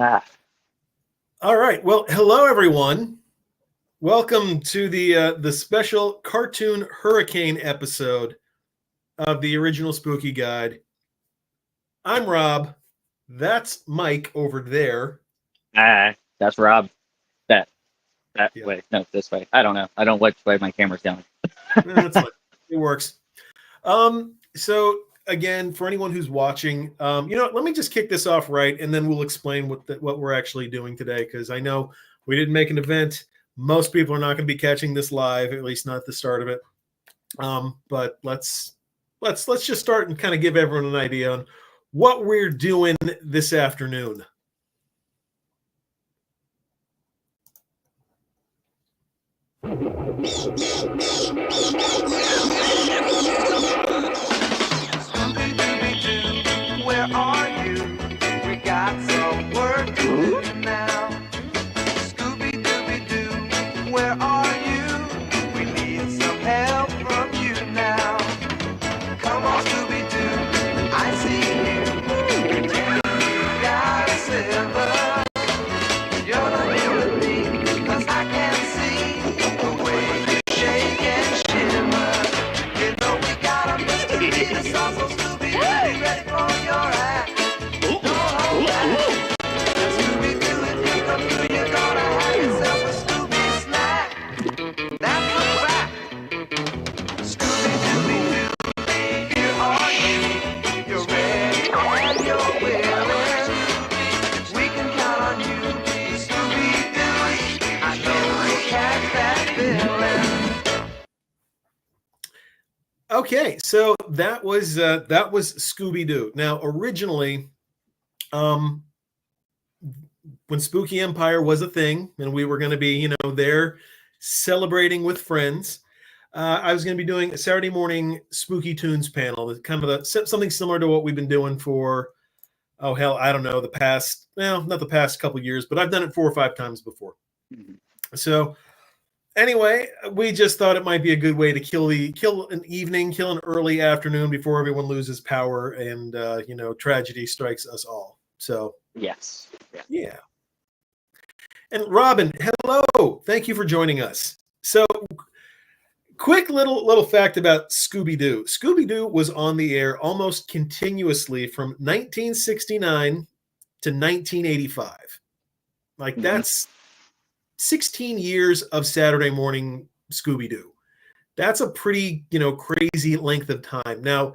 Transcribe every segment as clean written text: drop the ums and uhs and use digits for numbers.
Ah, All right. Well, hello everyone. Welcome to the special cartoon hurricane episode of the original Spooky Guide. I'm Rob. That's Mike over there. that's Rob. That Yeah, way. No, this way. I don't know. I don't know which way my camera's going. that's fine. It works. So again, for anyone who's watching, let me just kick this off right, and then we'll explain what we're actually doing today. Because I know we didn't make an event. Most people are not going to be catching this live, at least not at the start of it. But let's just start and kind of give everyone an idea on what we're doing this afternoon. Where are you? We got some work to do now. Scooby-Dooby-Doo, where are you? We need some help from you now. Come on, Scooby-Doo, I see you. Pretend you got a silver. You're not here with me, 'cause I can see the way you shake and shimmer. You know we got a mystery to solve, so Scooby-Doo, be ready for your act. Don't hold back. Scooby-Doo, if you come through, you're gonna have yourself a Scooby snack. That's a fact. Scooby-Dooby-Doo, here are you. You're ready and you're willing. We can count on you, Scooby-Doo. I know you'll catch that feeling. Okay, so that was Scooby-Doo. Now, originally, when Spooky Empire was a thing, and we were going to be, there celebrating with friends, I was going to be doing a Saturday morning Spooky Toons panel, kind of something similar to what we've been doing for, oh hell, I don't know, not the past couple years, but I've done it 4 or 5 times before. Mhm. So anyway, we just thought it might be a good way to kill an early afternoon before everyone loses power and tragedy strikes us all. So Yes. yeah. And Robin, hello. Thank you for joining us. So quick little fact about Scooby-Doo. Scooby-Doo was on the air almost continuously from 1969 to 1985. Like Mhm. that's 16 years of Saturday morning Scooby-Doo. That's a pretty, crazy length of time. Now,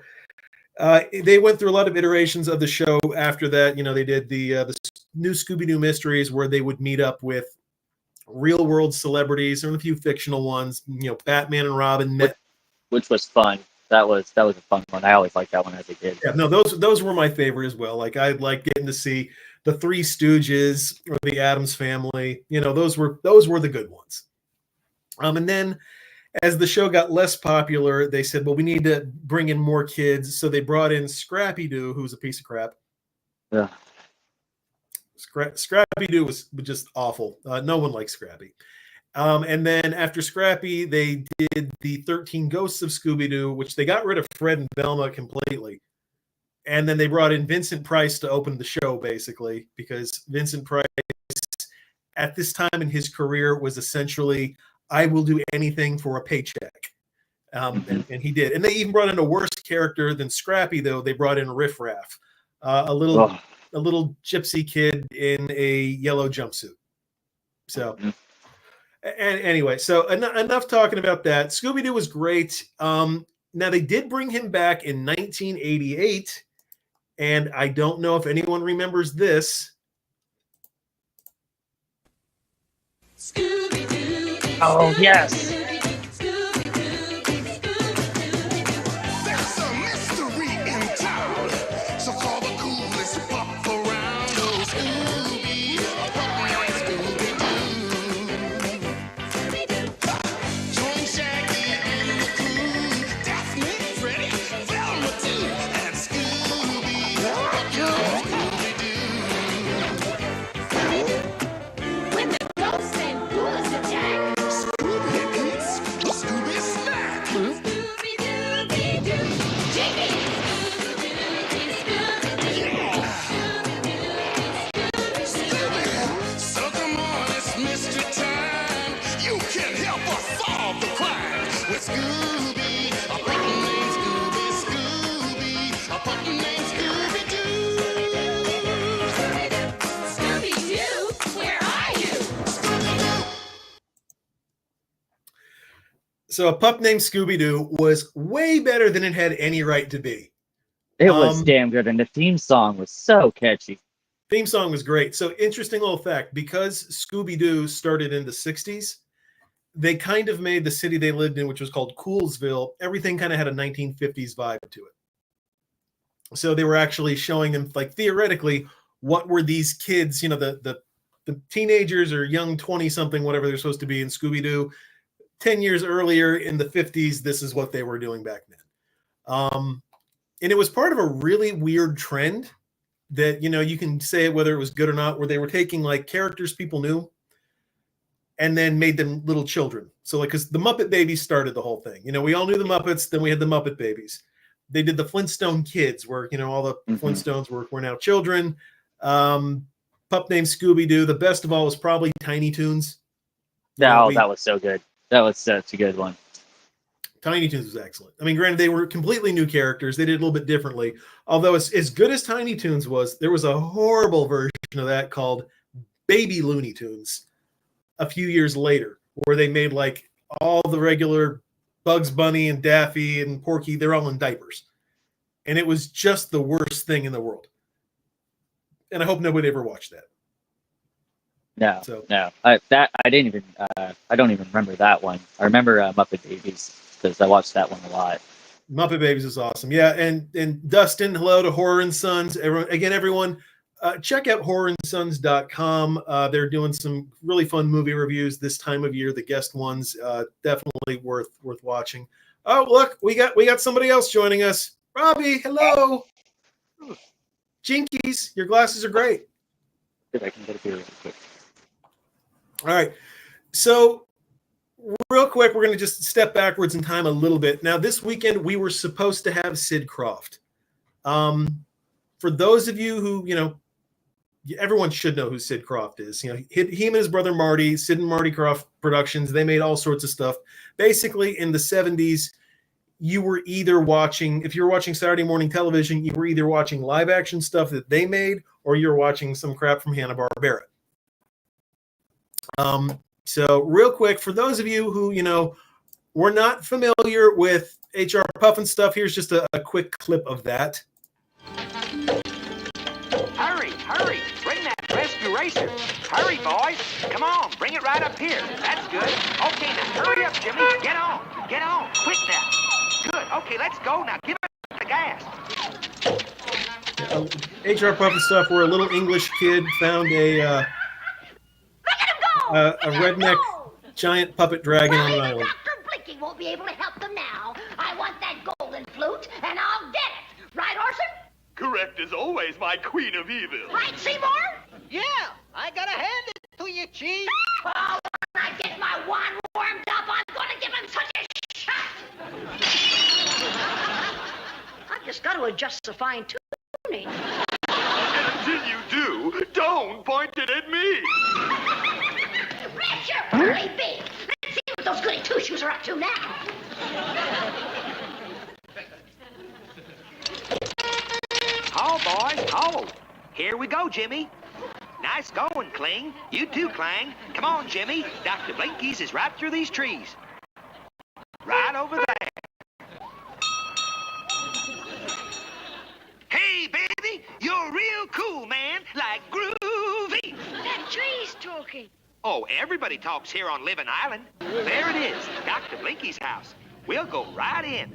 they went through a lot of iterations of the show after that. They did the new Scooby-Doo Mysteries where they would meet up with real world celebrities and a few fictional ones. Batman and Robin met. Which was fun. That was a fun one. I always liked that one as a kid. Yeah, no, those were my favorite as well. Like I like getting to see the Three Stooges or the Addams Family. Those were the good ones. And then as the show got less popular, they said, well, we need to bring in more kids. So they brought in Scrappy-Doo, who's a piece of crap. Ugh. Scrappy-Doo was just awful. No one likes Scrappy. And then after Scrappy, they did the 13 Ghosts of Scooby-Doo, which they got rid of Fred and Velma completely. And then they brought in Vincent Price to open the show, basically, because Vincent Price, at this time in his career, was essentially, I will do anything for a paycheck. And he did. And they even brought in a worse character than Scrappy, though. They brought in Riff Raff, a little gypsy kid in a yellow jumpsuit. So, and anyway, so enough talking about that. Scooby-Doo was great. Now, they did bring him back in 1988, and I don't know if anyone remembers this. Scooby-Doo. Oh, yes. There's a mystery in town, so call the coolest pup around. Oh, Scooby, Scooby-Doo. Join Shaggy and the crew, Daphne, Freddy, Velma too, and Scooby, Scooby-Doo. When the ghosts and ghouls attack, Scooby So A Pup Named Scooby-Doo was way better than it had any right to be. It was damn good, and the theme song was so catchy. Theme song was great. So interesting little fact, because Scooby-Doo started in the 60s, they kind of made the city they lived in, which was called Coolsville, everything kind of had a 1950s vibe to it. So they were actually showing them, like, theoretically, what were these kids, the teenagers or young 20-something, whatever they're supposed to be in Scooby-Doo. 10 years earlier in the 50s, this is what they were doing back then. And it was part of a really weird trend that, you can say whether it was good or not, where they were taking like characters people knew and then made them little children. So like, because the Muppet Babies started the whole thing. We all knew the Muppets, then we had the Muppet Babies. They did the Flintstone Kids, where, all the Flintstones were now children. Pup Named Scooby-Doo. The best of all was probably Tiny Toons. That was so good. That was such a good one. Tiny Toons was excellent. I mean, granted, they were completely new characters. They did a little bit differently. Although as good as Tiny Toons was, there was a horrible version of that called Baby Looney Tunes a few years later, where they made like all the regular Bugs Bunny and Daffy and Porky, they're all in diapers. And it was just the worst thing in the world. And I hope nobody ever watched that. No. I don't even remember that one. I remember Muppet Babies, because I watched that one a lot. Muppet Babies is awesome. Yeah, and Dustin, hello to Horror and Sons. Everyone, check out horrorandsons.com. They're doing some really fun movie reviews this time of year. The guest ones, definitely worth watching. Oh, look, we got somebody else joining us. Robbie, hello. Jinkies, your glasses are great. If I can get a beer really quick. All right. So real quick, we're going to just step backwards in time a little bit. Now, this weekend, we were supposed to have Sid Croft. For those of you who, everyone should know who Sid Croft is. He and his brother Marty, Sid and Marty Croft Productions, they made all sorts of stuff. Basically, in the 70s, you were either watching, if you were watching Saturday morning television, you were either watching live action stuff that they made, or you were watching some crap from Hanna-Barbera. So real quick, for those of you who, were not familiar with HR Puffin stuff, here's just a quick clip of that. Hurry, bring that rescue racer. Hurry, boys. Come on, bring it right up here. That's good. Okay, now hurry up, Jimmy. Get on, quick now. Good, okay, let's go. Now give us the gas. HR Puffin stuff where a little English kid found a redneck giant puppet dragon on an island. Dr. Blinky won't be able to help them now. I want that golden flute, and I'll get it. Right, Orson? Correct as always, my queen of evil. Right, Seymour? Yeah, I gotta hand it to you, Chief. Oh, when I get my wand warmed up, I'm gonna give him such a shot. I've just got to adjust the fine-tuning. And until you do, don't point it at me. Bless your pearly beak. Let's see what those goody two-shoes are up to now. Oh, boys, oh. Here we go, Jimmy. Nice going, Kling. You too, Clang. Come on, Jimmy. Dr. Blinky's is right through these trees. Right over there. Hey, baby, you're real cool, man. Like groovy. That tree's talking. Oh, everybody talks here on Living Island. There it is, Dr. Blinky's house. We'll go right in.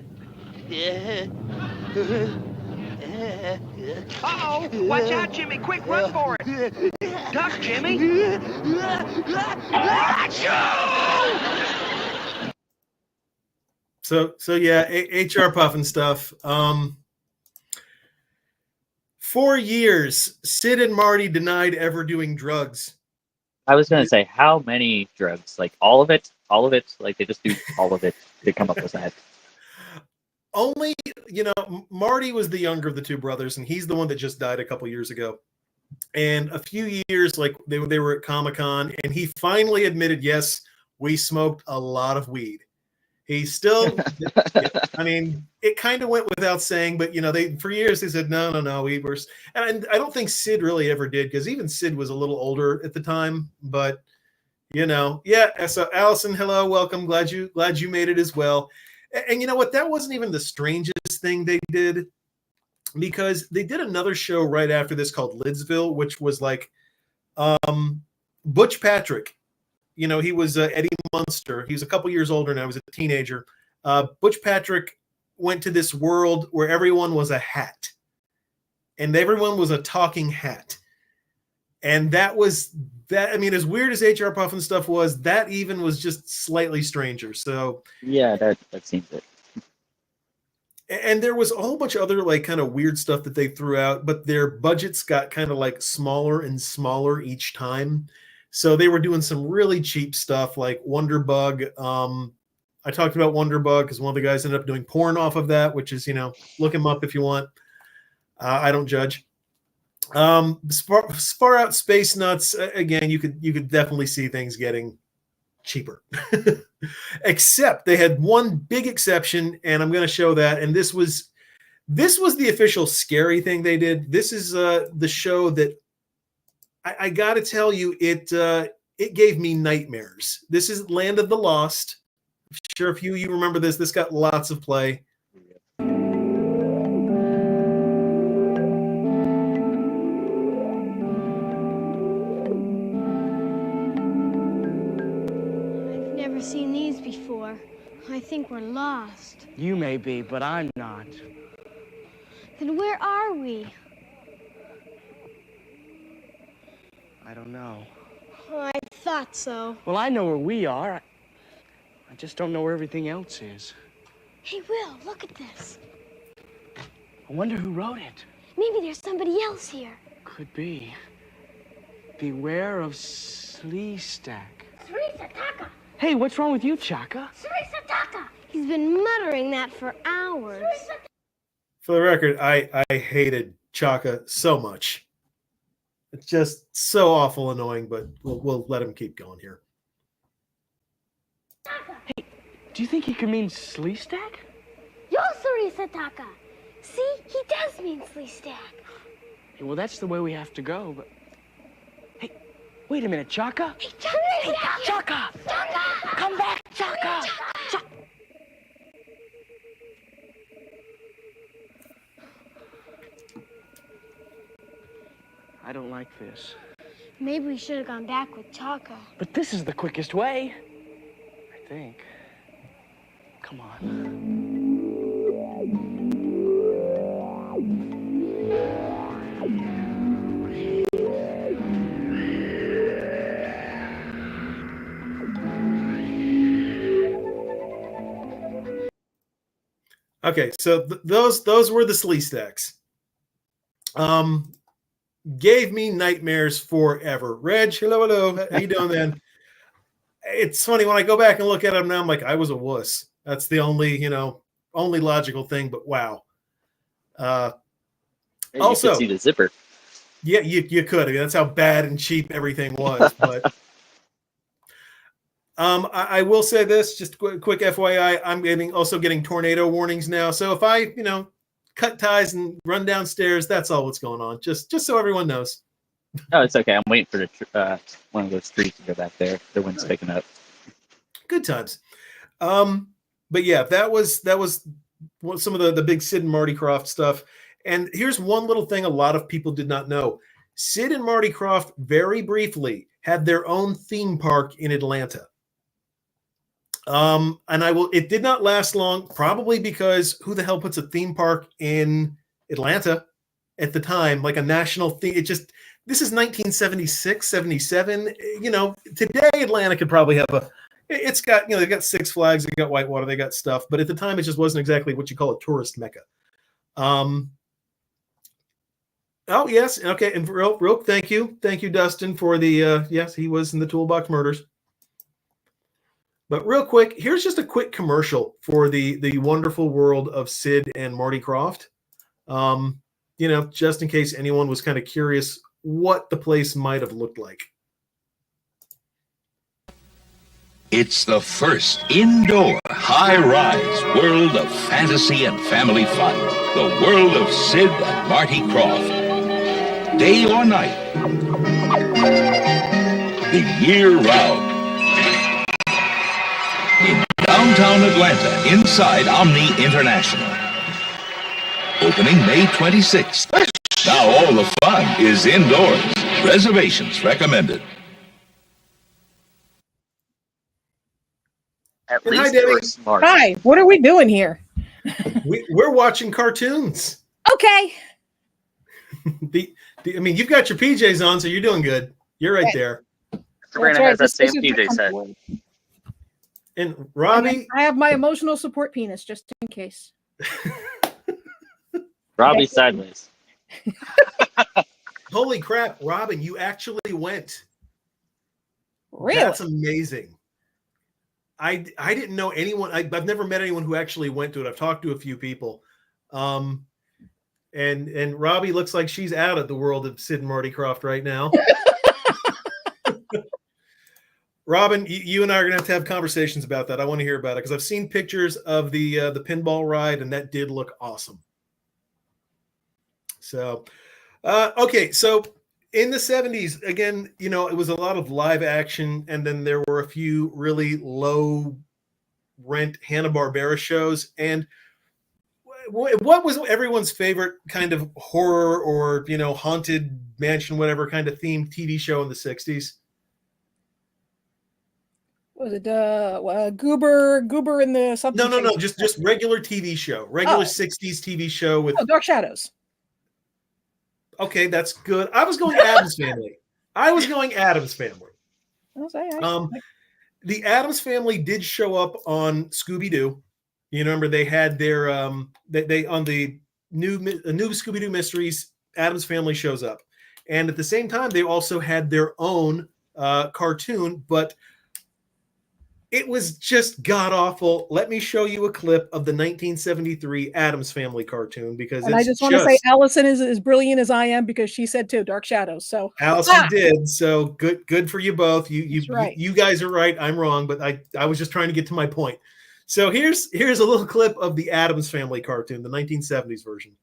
Uh-oh, watch out, Jimmy. Quick, run for it. Duck, Jimmy. So yeah, HR Puffin stuff. 4 years, Sid and Marty denied ever doing drugs. I was going to say, how many drugs? Like, all of it? Like, they just do all of it to come up with that. Only, Marty was the younger of the two brothers, and he's the one that just died a couple years ago. And a few years, like, they were at Comic-Con, and he finally admitted, yes, we smoked a lot of weed. He still, I mean, it kind of went without saying, but, for years they said, no, we were, and I don't think Sid really ever did, because even Sid was a little older at the time, but, Yeah. So Allison, hello, welcome. Glad you made it as well. And you know what? That wasn't even the strangest thing they did, because they did another show right after this called Lidsville, which was like Butch Patrick. He was Eddie Munster. He's a couple years older now. He was a teenager. Butch Patrick went to this world where everyone was a hat, and everyone was a talking hat. And that was that. I mean, as weird as HR Puffin stuff was, that even was just slightly stranger. So Yeah, that seems it. and there was a whole bunch of other like kind of weird stuff that they threw out, but their budgets got kind of like smaller and smaller each time. So they were doing some really cheap stuff like Wonderbug. I talked about Wonderbug because one of the guys ended up doing porn off of that, which is, look him up if you want. I don't judge. Spar Out Space Nuts, again, you could definitely see things getting cheaper. Except they had one big exception, and I'm going to show that. And this was the official scary thing they did. This is the show that I got to tell you, it gave me nightmares. This is Land of the Lost. I'm sure if you remember this. This got lots of play. I've never seen these before. I think we're lost. You may be, but I'm not. Then where are we? I don't know. Oh, I thought so. Well, I know where we are. I just don't know where everything else is. Hey, Will, look at this. I wonder who wrote it. Maybe there's somebody else here. Could be. Beware of Sleestack. Srisataka! Hey, what's wrong with you, Chaka? Srisataka! He's been muttering that for hours. For the record, I hated Chaka so much. It's just so awful annoying, but we'll let him keep going here. Hey, do you think he could mean Sleestack? Yo, Srisataka! See, he does mean Sleestack. Hey, well, that's the way we have to go, but... Hey, wait a minute, Chaka? Hey, Chaka! Hey, Chaka! Chaka! Come back, Chaka! Chaka! I don't like this. Maybe we should have gone back with Chaka. But this is the quickest way. I think. Come on. Okay, so those were the Sleestacks. Gave me nightmares forever. Reg, hello. How you doing, man? It's funny when I go back and look at them now. I'm like, I was a wuss. That's the only logical thing. But wow. You Also, could see the zipper. yeah, you could. I mean, that's how bad and cheap everything was. But I will say this, just quick FYI. I'm also getting tornado warnings now. So if I cut ties and run downstairs, that's all what's going on. Just so everyone knows. Oh, it's okay. I'm waiting for one of those trees to go back there. The wind's picking up. Good times. But yeah, that was some of the big Sid and Marty Krofft stuff. And here's one little thing a lot of people did not know. Sid and Marty Krofft very briefly had their own theme park in Atlanta. It did not last long, probably because who the hell puts a theme park in Atlanta at the time, like a national theme? This is 1976, 77. Today Atlanta could probably have it's got, they've got Six Flags, they've got Whitewater, they got stuff, but at the time it just wasn't exactly what you call a tourist mecca. Oh yes, okay, and real thank you, Dustin, for the yes, he was in the Toolbox Murders. But real quick, here's just a quick commercial for the wonderful world of Sid and Marty Krofft. Just in case anyone was kind of curious what the place might have looked like. It's the first indoor, high-rise world of fantasy and family fun. The world of Sid and Marty Krofft. Day or night. The year round. downtown Atlanta inside Omni International. Opening May 26th. Now all the fun is indoors. Reservations recommended. At And least hi, they were Debbie. smart. Hi, what are we doing here? We're watching cartoons. Okay. I mean, you've got your PJs on, so you're doing good. You're right there. Sabrina has that same PJ set. And Robbie, I have my emotional support penis just in case. Robbie's sideways. holy crap, Robin, you actually went. Really? That's amazing. I didn't know anyone. I've never met anyone who actually went to it. I've talked to a few people. And Robbie looks like she's out of the world of Sid and Marty Krofft right now. Robin, you and I are going to have conversations about that. I want to hear about it because I've seen pictures of the pinball ride, and that did look awesome. So, okay. So in the 70s, again, you know, it was a lot of live action, and then there were a few really low rent Hanna-Barbera shows. And what was everyone's favorite kind of horror or, you know, haunted mansion, whatever kind of themed TV show in the 60s? Was it Goober in the something? No, just regular TV show, regular 60s TV show with Dark Shadows. Okay, that's good. I was going Addams Family. The Addams Family did show up on Scooby-Doo. You remember they had their they on the new Scooby-Doo Mysteries, Addams Family shows up. And at the same time, they also had their own cartoon, but it was just god-awful. Let me show you a clip of the 1973 Addams Family cartoon because I just want to say Allison is as brilliant as I am because she said too, Dark Shadows. So Allison did. So good for you both. Right. You guys are right. I'm wrong, but I was just trying to get to my point. So here's a little clip of the Addams Family cartoon, the 1970s version.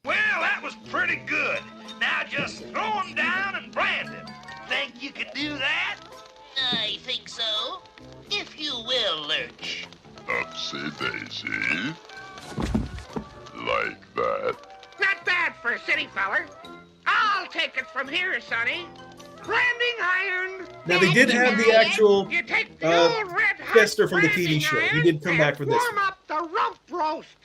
Well, that was pretty good. Now just throw him down and brand him. Think you could do that? I think so. If you will, Lurch. Upsy daisy. Like that. Not bad for a city feller. I'll take it from here, Sonny. Branding iron. Now they did have the actual You take the old red hot Chester from the TV branding show. He iron did come back for and this warm one. up the rump roast.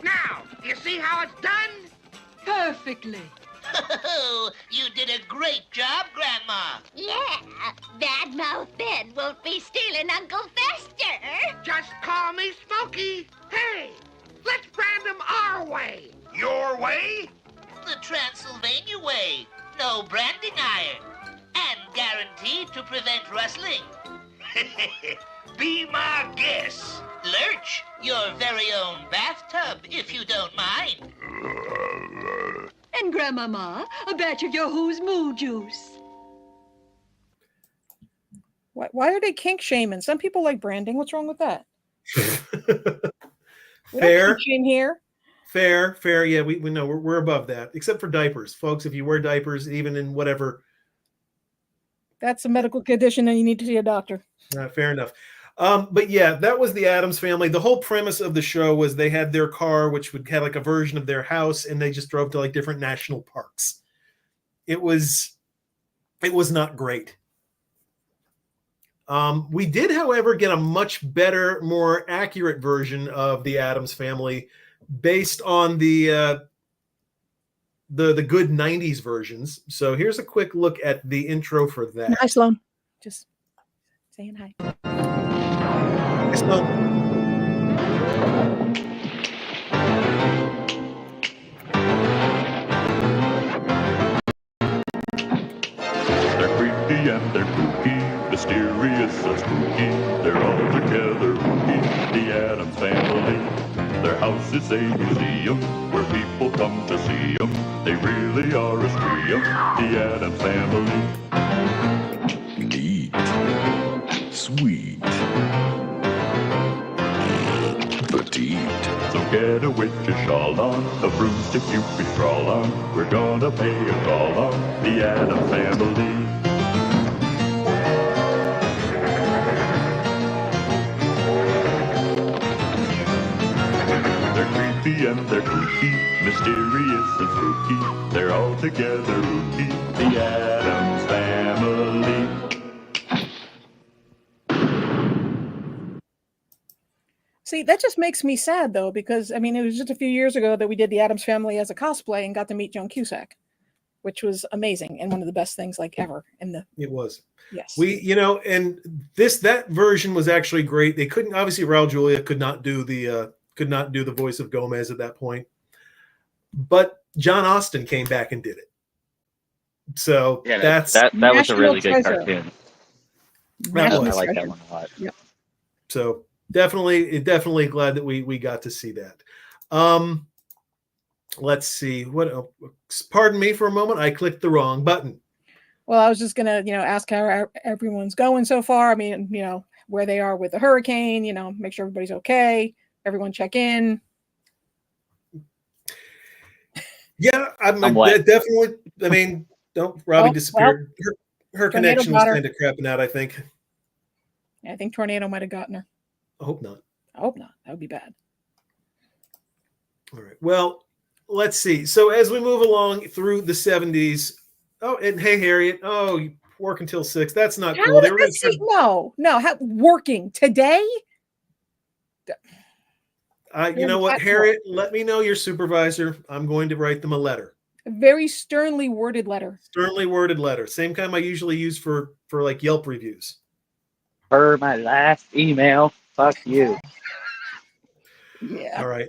Now, you see how it's done? Perfectly. Oh, you did a great job, Grandma. Yeah, Badmouth Ben won't be stealing Uncle Fester. Just call me Smokey. Hey, let's brand them our way. Your way? The Transylvania way. No branding iron. And guaranteed to prevent rustling. Be my guest. Lurch, your very own bathtub, if you don't mind. And Grandmama, a batch of your Who's Moo Juice. Why are they kink shaming? Some people like branding. What's wrong with that? Fair. In here. Fair. Yeah, we know we're above that, except for diapers, folks. If you wear diapers, even in whatever, that's a medical condition, and you need to see a doctor. Fair enough. But yeah, that was the Addams Family. The whole premise of the show was they had their car, which would have like a version of their house, and they just drove to like different national parks. It was not great. We did, however, get a much better, more accurate version of the Addams Family based on the good 90s versions. So here's a quick look at the intro for that. Hi, Sloan. Just saying hi. Hi, Sloan. They're creepy and they're kooky, mysterious and spooky. They're all together rookie, the Addams Family. Their house is a museum where people come to see them. They really are a scream, the Addams Family. Neat. Sweet. Petite. So get a witch's shawl on, a broomstick you can crawl on. We're gonna pay a call on the Addams Family. and they're kooky, mysterious and spooky. They're all together ooky, the Addams Family. See, that just makes me sad though, because I mean, it was just a few years ago that we did the Addams Family as a cosplay and got to meet Joan Cusack, which was amazing and one of the best things like ever in the. It was. Yes. And that version was actually great. They couldn't, obviously Raul Julia could not do the voice of Gomez at that point, but John Austin came back and did it. So Yeah, that that was a really good treasure. cartoon. That I was. like that one a lot. Yep. So definitely glad that we got to see that. Let's see what. Pardon me for a moment. I clicked the wrong button. Well, I was just gonna, ask how everyone's going so far. I mean, where they are with the hurricane. Make sure everybody's okay. Everyone check in. Yeah, I'm wet. definitely. I mean, Robbie disappeared. Her Tornado connection was got her. kind of crapping out, I think. I think tornado might have gotten her. I hope not. I hope not. That would be bad. All right. Well, let's see. So as we move along through the 70s. Oh, and hey, Harriet. Oh, you work until 6. That's not How cool. is They were going this- no. Working today? you know what, Harriet? Let me know your supervisor. I'm going to write them a letter. A very sternly worded letter. Sternly worded letter. Same kind I usually use for like Yelp reviews. Per my last email. Fuck you. Yeah. All right.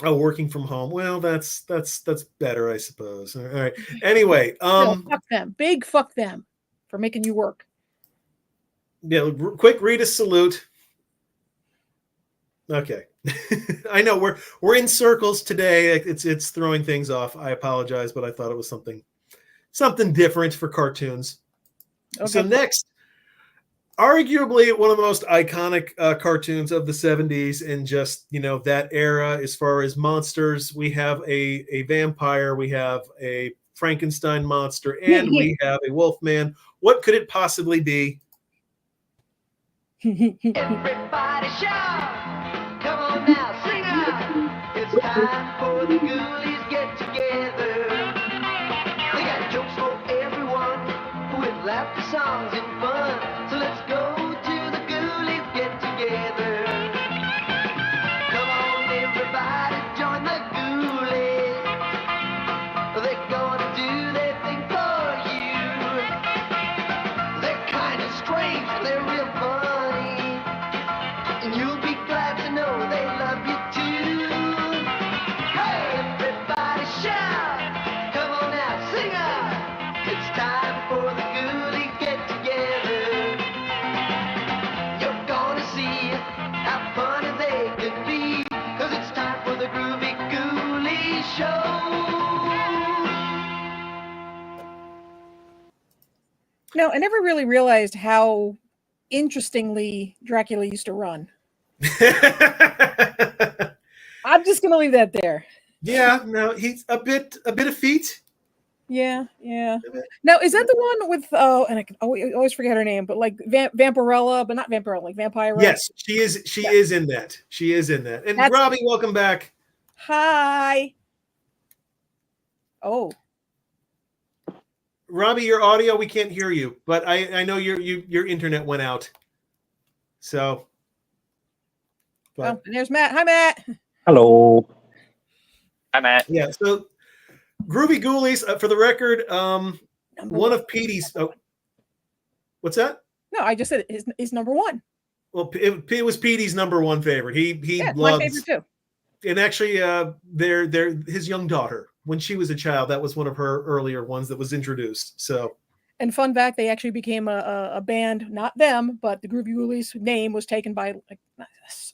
Oh, working from home. Well, that's better, I suppose. All right. Anyway, Fuck them. Big fuck them for making you work. Yeah, quick Rita salute. Okay. I know we're in circles today. It's throwing things off. I apologize, but I thought it was something different for cartoons. Okay. So next, arguably one of the most iconic cartoons of the 70s and just, that era as far as monsters. We have a vampire, we have a Frankenstein monster, and we have a Wolfman. What could it possibly be? Everybody shout! Come on now, sing out! It's time for the Ghoulies get together. They got jokes for everyone with laughter, songs, and fun. So let's go to the Ghoulies get together. Come on, everybody, join the Ghoulies. They're gonna do their thing for you. They're kind of strange, they're real funny, and you'll be glad to know they love you too. Hey, everybody shout! Come on now, sing out! It's time for the Ghoulies get together. You're gonna see how funny they can be, 'cause it's time for the Groovy Ghoulies show. No, I never really realized how interestingly Dracula used to run. I'm just gonna leave that there. Yeah, no, he's a bit of feet. Yeah. Now, is that the one with and I can always forget her name, but like Vampirella, but not Vampirella, like Vampire? Yes, she is. She is in that. She is in that. And Robbie, welcome back. Hi. Oh. Robbie, your audio, we can't hear you, but I know your internet went out. So. But. Oh, and there's Matt. Hi, Matt. Hello. Hi, Matt. Yeah. So, Groovy Ghoulies, for the record, one of Petey's. Oh, what's that? No, I just said is number one. Well, it was Petey's number one favorite. He loves my favorite too. And actually, his young daughter, when she was a child, that was one of her earlier ones that was introduced. So, and fun fact, they actually became a band. Not them, but the Groovy Ghoulies name was taken by like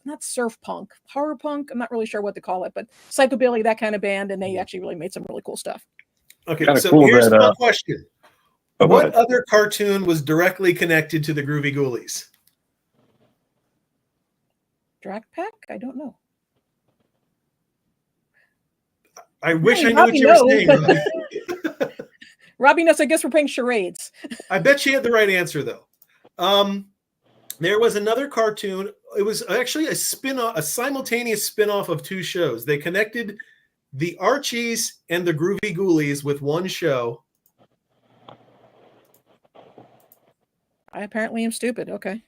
not surf punk, horror punk. I'm not really sure what to call it, but psychobilly, that kind of band, and they actually really made some really cool stuff. Okay, Kinda so cool here's that, my question: go what ahead. other cartoon was directly connected to the Groovy Ghoulies? Drac Pack? I don't know. I wish I knew what you were saying, Robbie. Robbie knows. I guess we're playing charades. I bet she had the right answer, though. There was another cartoon. It was actually a spin-off, a simultaneous spin-off of two shows. They connected the Archies and the Groovy Ghoulies with one show. I apparently am stupid. Okay.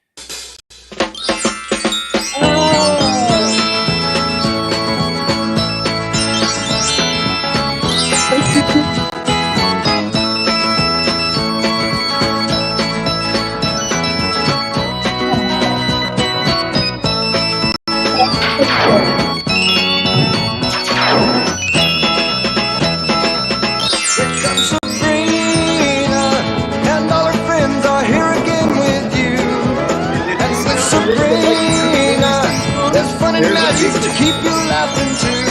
Sabrina, and all her friends are here again with you. And with Sabrina, there's fun and magic to keep you laughing too.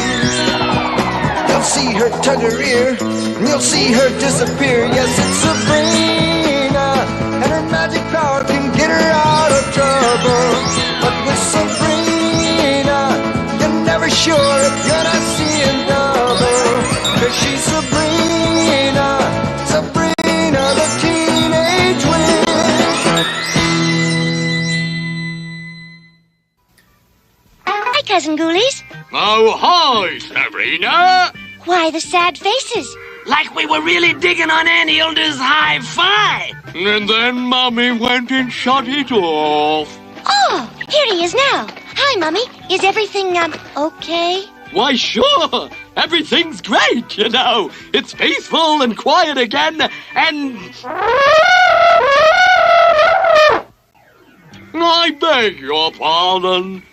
You'll see her tug her ear, and you'll see her disappear. Yes, it's Sabrina, and her magic power can get her out of trouble. But with Sabrina, you're never sure if you're not seeing double. 'Cause she's Sabrina, Sabrina the Teenage Witch. Hi, Cousin Ghoulies. Oh, hi, Sabrina. Why the sad faces? Like we were really digging on Aunt Hilda's hi-fi. And then Mommy went and shut it off. Oh, here he is now. Hi, Mummy. Is everything, okay? Why, sure. Everything's great, you know. It's peaceful and quiet again, and... I beg your pardon.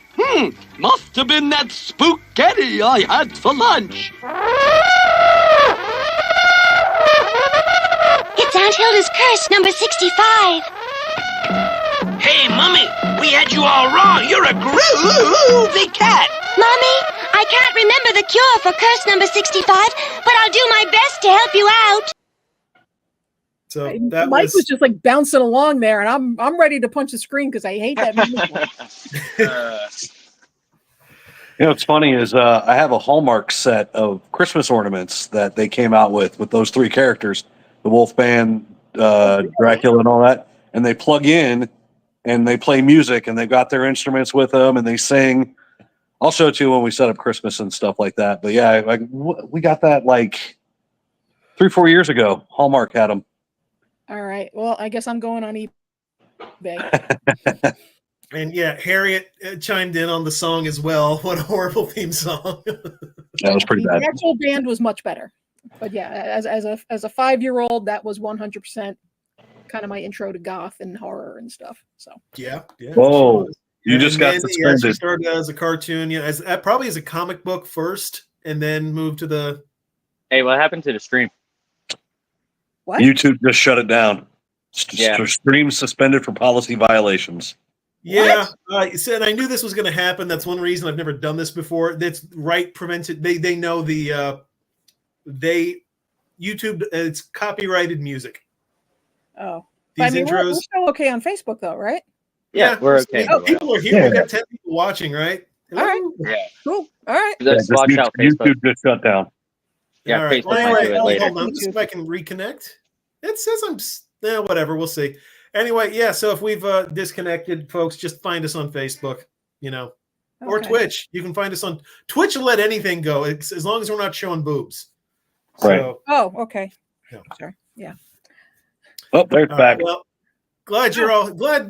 Must have been that spaghetti I had for lunch. It's Aunt Hilda's curse, number 65. Hey, Mummy, we had you all wrong. You're a groovy cat. Mommy, I can't remember the cure for curse number 65, but I'll do my best to help you out. So that Mike was just like bouncing along there, and I'm ready to punch the screen because I hate that music. You know, what's funny is I have a Hallmark set of Christmas ornaments that they came out with those three characters, the Wolfman, Dracula, and all that. And they plug in and they play music, and they've got their instruments with them, and they sing. I'll show it to you when we set up Christmas and stuff like that. But yeah, like we got that like 3-4 years ago. Hallmark had them. All right. Well, I guess I'm going on eBay. And yeah, Harriet chimed in on the song as well. What a horrible theme song. That was pretty bad. The actual band was much better. But yeah, as a 5-year-old, that was 100% kind of my intro to goth and horror and stuff. So yeah. Whoa. You just got suspended. suspended. She started as a cartoon, probably as a comic book first, and then moved to the. Hey, what happened to the stream? What? YouTube just shut it down. Yeah. Stream suspended for policy violations. Yeah, and I knew this was going to happen. That's one reason I've never done this before. That's right. Prevented. They know the YouTube. It's copyrighted music. Oh, These I mean, we're intros. still okay on Facebook though, right? Yeah, we're okay. People are here. We've got 10 people watching, right? All right. Yeah. Cool. All right. Let's watch out Facebook. YouTube just shut down. Yeah, All right. Facebook might do it later. Hold on. Let's see if I can reconnect. It says I'm. Whatever. We'll see. Anyway, yeah. So if we've disconnected, folks, just find us on Facebook. Or Okay. Twitch. You can find us on Twitch. Will let anything go as long as we're not showing boobs. Right. So, Oh, okay. Yeah. Sorry. Yeah. Oh, there's back. well, glad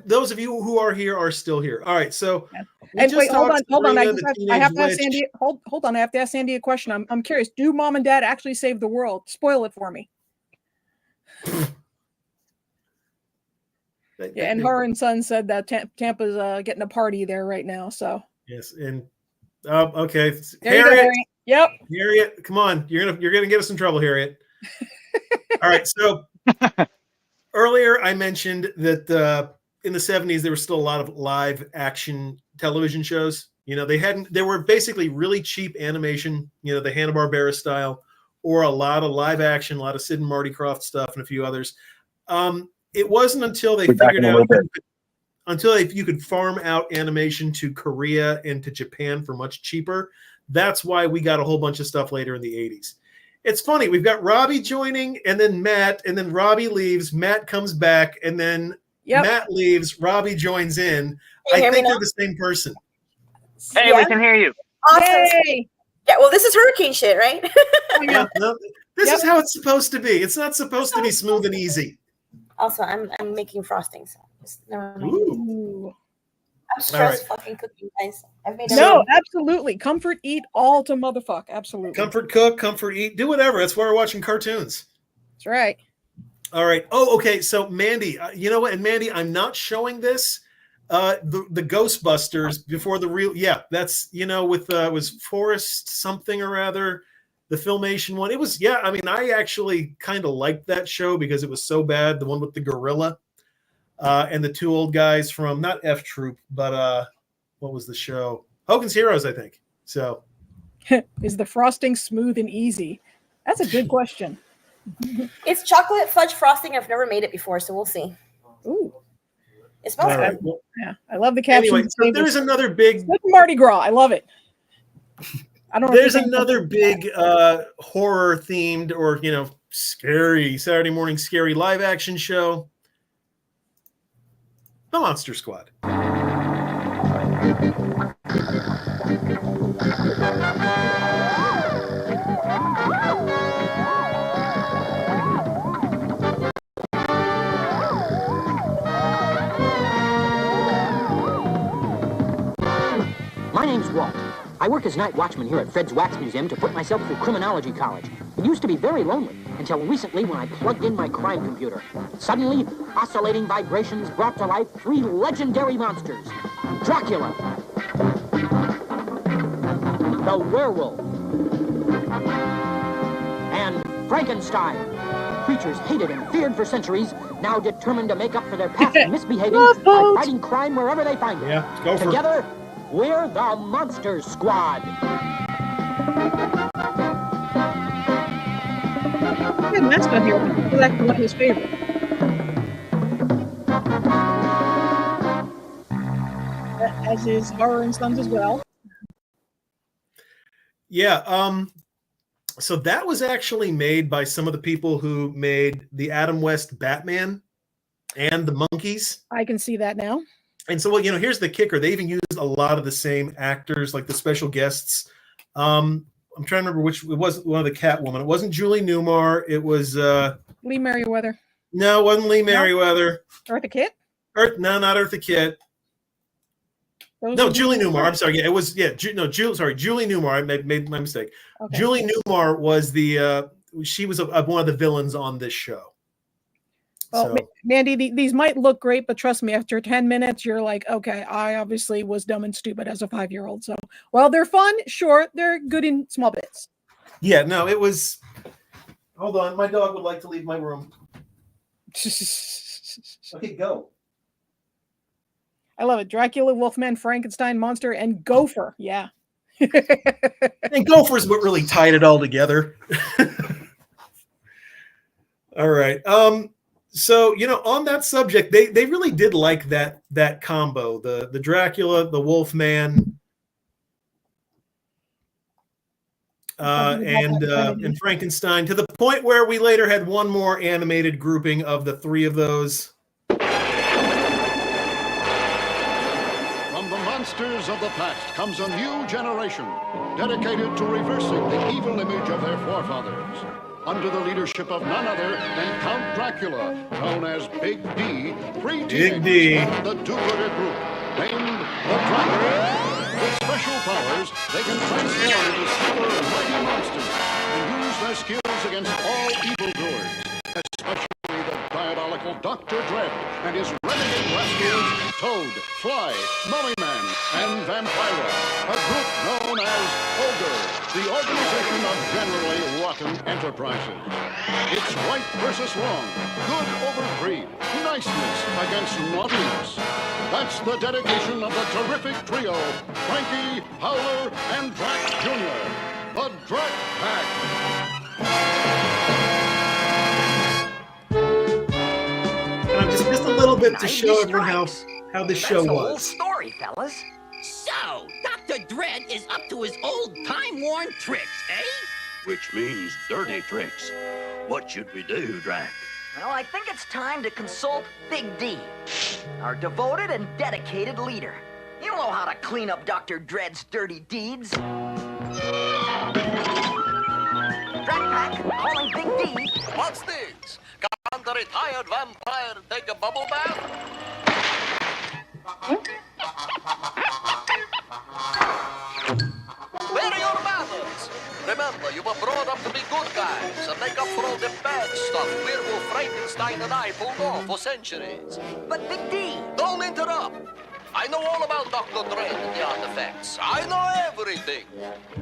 those of you who are here are still here. All right. So, we And just wait, hold on. talked Sabrina, the I Teenage have to ask Witch. Sandy. Hold on. I have to ask Sandy a question. I'm curious. Do Mom and Dad actually save the world? Spoil it for me. Yeah, and her and son said that Tampa's getting a party there right now. So Yes, and okay, there you go, Harriet. Yep. Harriet, come on, you're gonna get us in trouble, Harriet. All right, so earlier I mentioned that in the 70s there was still a lot of live action television shows. They were basically really cheap animation, the Hanna-Barbera style, or a lot of live action, a lot of Sid and Marty Krofft stuff, and a few others. It wasn't until they figured out you could farm out animation to Korea and to Japan for much cheaper. That's why we got a whole bunch of stuff later in the 80s. It's funny. We've got Robbie joining, and then Matt, and then Robbie leaves. Matt comes back, and then Yep. Matt leaves, Robbie joins in. you I hear me think now? they're the same person. Hey, we can hear you. Awesome. Yay! Yeah, well, this is hurricane shit, right? Yeah, no, this Yep. is how it's supposed to be. It's not supposed to be smooth and easy. Also, I'm making frosting, so just never mind. Ooh. I'm stressed fucking cooking, guys. I've made No, everything. absolutely. Comfort, eat, all to motherfuck. Absolutely. Comfort cook, comfort eat, do whatever. That's why we're watching cartoons. That's right. All right. Oh, okay. So Mandy, you know what? And Mandy, I'm not showing this. The Ghostbusters before the real. Yeah, that's with was Forrest something or other, the Filmation one. It was I mean, I actually kind of liked that show because it was so bad. The one with the gorilla, and the two old guys from not F Troop, but what was the show? Hogan's Heroes, I think. So, is the frosting smooth and easy? That's a good question. It's chocolate fudge frosting. I've never made it before, so we'll see. Ooh. It smells all good. right. Well, Yeah, I love the caption. anyway, so there's another big. It's like Mardi Gras. I love it. I don't know. There's another big horror themed or scary Saturday morning scary live action show. The Monster Squad. My name's Walt. I work as night watchman here at Fred's Wax Museum to put myself through criminology college. It used to be very lonely until recently when I plugged in my crime computer. Suddenly, oscillating vibrations brought to life 3 legendary monsters. Dracula, the werewolf, and Frankenstein. Creatures hated and feared for centuries, now determined to make up for their past misbehaving by fighting crime wherever they find it. Yeah, go for it. Together, we're the Monster Squad. Good mascot here. That's one of his favorite. As is Horror and Sons as well. Yeah. So that was actually made by some of the people who made the Adam West Batman and the Monkees. I can see that now. And so, well, here's the kicker. They even used a lot of the same actors, like the special guests. I'm trying to remember which it was. One of the Catwoman. It wasn't Julie Newmar. It was Lee Merriweather. No, it wasn't Lee Merriweather. Eartha Kitt? No, not Eartha Kitt. No, Julie Newmar. I'm sorry. Yeah, it was. Yeah, Julie Newmar. I made my mistake. Okay. Julie Newmar was she was one of the villains on this show. Well, So- Mandy, these might look great, but trust me, after 10 minutes, you're like, okay, I obviously was dumb and stupid as a 5-year-old. So while they're fun, sure, they're good in small bits. Yeah, no, it was. Hold on, my dog would like to leave my room. Okay, go. I love it. Dracula, Wolfman, Frankenstein, Monster, and Gopher. Yeah. And Gopher's what really tied it all together. All right. So on that subject, they really did like that combo, the Dracula, the Wolfman, and Frankenstein, to the point where we later had one more animated grouping of the 3 of those. From the monsters of the past comes a new generation dedicated to reversing the evil image of their forefathers. Under the leadership of none other than Count Dracula, known as Big D, 3 Big D. teenagers form the do-gooder group, named the Dracula. With special powers, they can transform into super mighty monsters and use their skills against all evildoers, especially the diabolical Dr. Dread and his renegade rascals Toad, Fly, Mummy Man, and Vampira, a group known as Ogre, the organization of generally rotten enterprises. It's right versus wrong, good over greed, niceness against naughtiness. That's the dedication of the terrific trio, Frankie, Howler, and Drac Jr., the Drac Pack. Just a little bit to show everyone how this show That's the whole was. story, fellas. So, Dr. Dread is up to his old time-worn tricks, eh? Which means dirty tricks. What should we do, Drac? Well, I think it's time to consult Big D, our devoted and dedicated leader. You know how to clean up Dr. Dread's dirty deeds. Pack calling Big D. What's this? Can't a retired vampire take a bubble bath? Where are your manners? Remember, you were brought up to be good guys and make up for all the bad stuff Werewolf Frankenstein and I pulled off for centuries. But Big D! Don't interrupt. I know all about Dr. Dread and the artifacts. I know everything.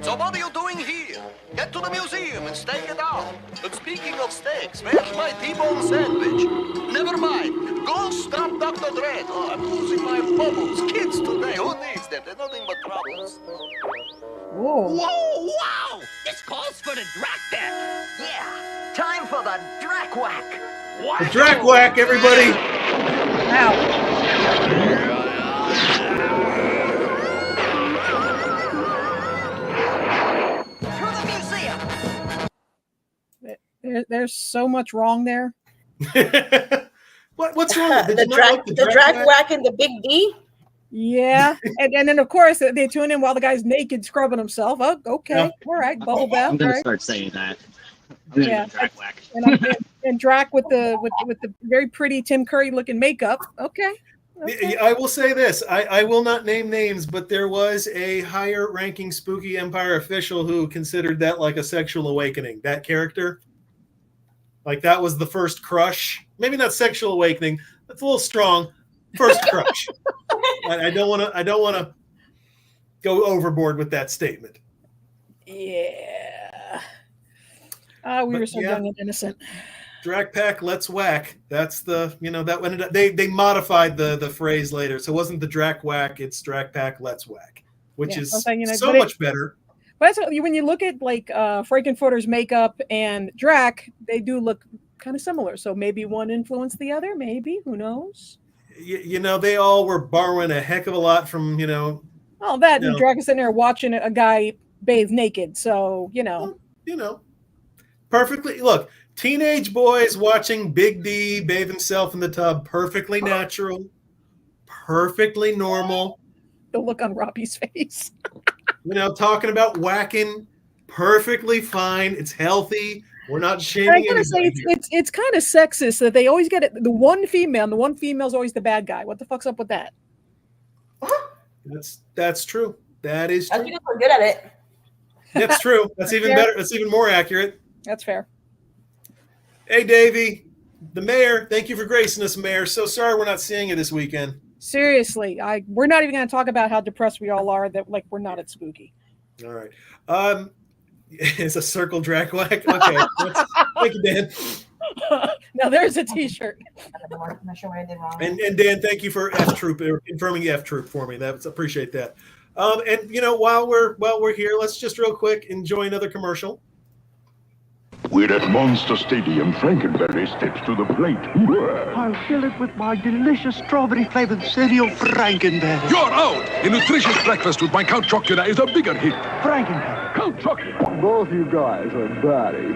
So what are you doing here? Get to the museum and stake it out. And speaking of steaks, where's my T-bone sandwich? Never mind. Go strap Dr. Dread. Oh, I'm losing my bubbles. Kids today, who needs them? They're nothing but troubles. Whoa. Whoa, wow! This calls for the Drac Deck. Yeah, time for the Drac Whack. The Drac Whack, everybody. Through the museum. There's so much wrong there. What's wrong? Did the you not drag, like the drag whack and the Big D. Yeah, and then of course they tune in while the guy's naked scrubbing himself. Oh, okay, all right, bubble bath. I'm gonna right. start saying that. I'm gonna Yeah, do Drac Whack. and Drac with the very pretty Tim Curry looking makeup. Okay. I will say this. I will not name names, but there was a higher ranking Spooky Empire official who considered that like a sexual awakening. That character. Like that was the first crush. Maybe not sexual awakening. That's a little strong. First crush. I don't want to go overboard with that statement. Yeah. We were so young and innocent. Drac Pack, let's whack. That's the that ended up, they modified the phrase later, so it wasn't the Drac Whack, it's Drac Pack, let's whack, which is so much better. But that's when you look at like Frankenfurter's makeup and Drac, they do look kind of similar. So maybe one influenced the other. Maybe, who knows? They all were borrowing a heck of a lot from Oh, that and Drac is sitting there watching a guy bathe naked. So perfectly. Look, teenage boys watching Big D bathe himself in the tub, perfectly natural, perfectly normal. The look on Robbie's face. Talking about whacking, perfectly fine. It's healthy. We're not shaming. I gotta say, it's kind of sexist that they always get it. The one female, and the one female's always the bad guy. What the fuck's up with that? That's true. That is true. I think we're good at it. That's true. That's even better. That's even more accurate. That's fair. Hey, Davey, the mayor. Thank you for gracing us, Mayor. So sorry we're not seeing you this weekend. Seriously, we're not even going to talk about how depressed we all are. That we're not at Spooky. All right. It's a circle Drac Whack. Okay. Thank you, Dan. Now there's a T-shirt. And Dan, thank you for F Troop confirming F Troop for me. Appreciate that. And while we're here, let's just real quick enjoy another commercial. We're at Monster Stadium. Frankenberry steps to the plate. I'll fill it with my delicious strawberry-flavored cereal, Frankenberry. You're out! A nutritious breakfast with my Count Chocula is a bigger hit. Frankenberry. Count Chocula. Both you guys are batty.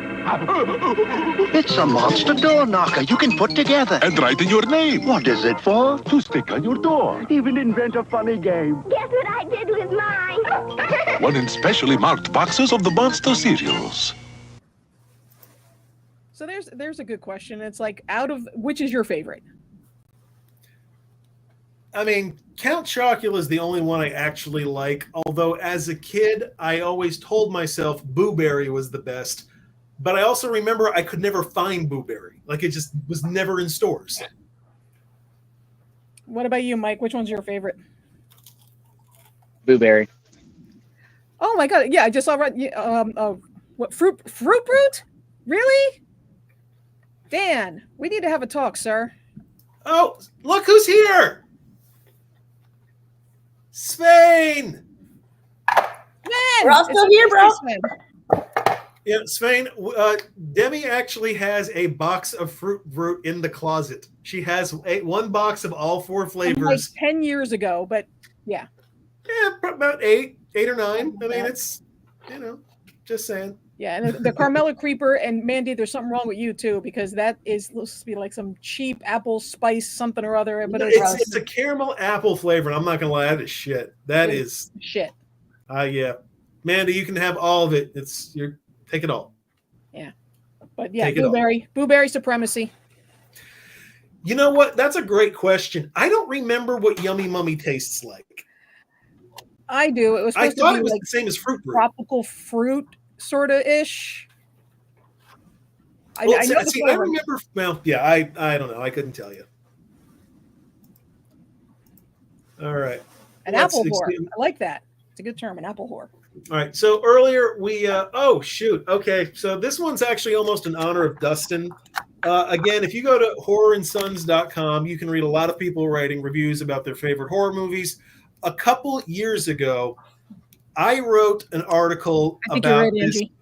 It's a monster door knocker you can put together. And write in your name. What is it for? To stick on your door. Even invent a funny game. Guess what I did with mine? One in specially marked boxes of the Monster cereals. So there's a good question. It's like, out of which is your favorite? I mean, Count Chocula is the only one I actually like. Although as a kid, I always told myself Boo Berry was the best. But I also remember I could never find Boo Berry. Like it just was never in stores. What about you, Mike? Which one's your favorite? Boo Berry. Oh my god! Yeah, I just saw what fruit brute? Really? Dan, we need to have a talk, sir. Oh, look who's here! Svein! Man, we're all still here, bro. Yeah, Svein, Demi actually has a box of Fruit Brute in the closet. She has one box of all 4 flavors. Like 10 years ago, but yeah. Yeah, about 8 or 9. I mean, it's, just saying. Yeah, and the Carmela Creeper, and Mandy, there's something wrong with you too, because that is supposed to be like some cheap apple spice something or other. But It's a caramel apple flavor, and I'm not gonna lie, that is shit. That is shit. Yeah, Mandy, you can have all of it. Take it all. Yeah, but yeah, Take it all. blueberry supremacy. You know what? That's a great question. I don't remember what Yummy Mummy tastes like. I do. It was. I Supposed thought to be it was like the same as Fruit Brew. tropical fruit, sort of ish. Well, I know the I flavor. remember. Well, yeah, I don't know. I couldn't tell you. All right. An apple whore. I like that. It's a good term. An apple whore. All right. So earlier we. Oh shoot. Okay. So this one's actually almost in honor of Dustin. Again, if you go to horrorandsons.com, you can read a lot of people writing reviews about their favorite horror movies. A couple years ago, I wrote an article about this. Angie.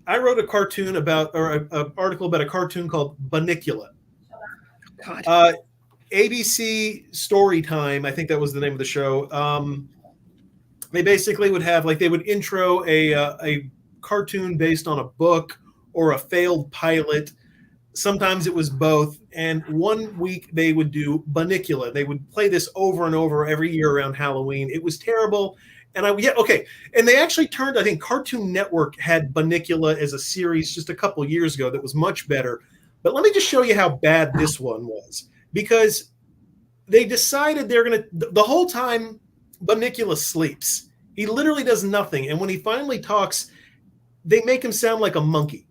I wrote a cartoon about, or an article about a cartoon called Bunnicula. God. ABC Storytime, I think that was the name of the show. They basically would have, like, they would intro a cartoon based on a book or a failed pilot. Sometimes it was both. And one week they would do Bunnicula. They would play this over and over every year around Halloween. It was terrible. And and they actually turned, I think Cartoon Network had Bunnicula as a series just a couple years ago that was much better. But let me just show you how bad this one was. Because they decided they're going to, the whole time Bunnicula sleeps. He literally does nothing. And when he finally talks, they make him sound like a monkey.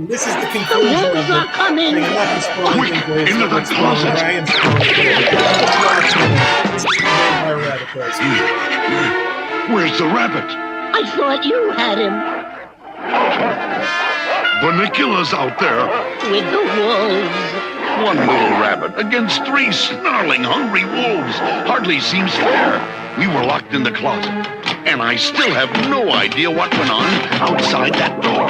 This is the conclusion of the coming. Quick, into the closet. Where's the rabbit? I thought you had him. Bunnicula's out there. With the wolves. One little rabbit against 3 snarling, hungry wolves. Hardly seems fair. We were locked in the closet, and I still have no idea what went on outside that door.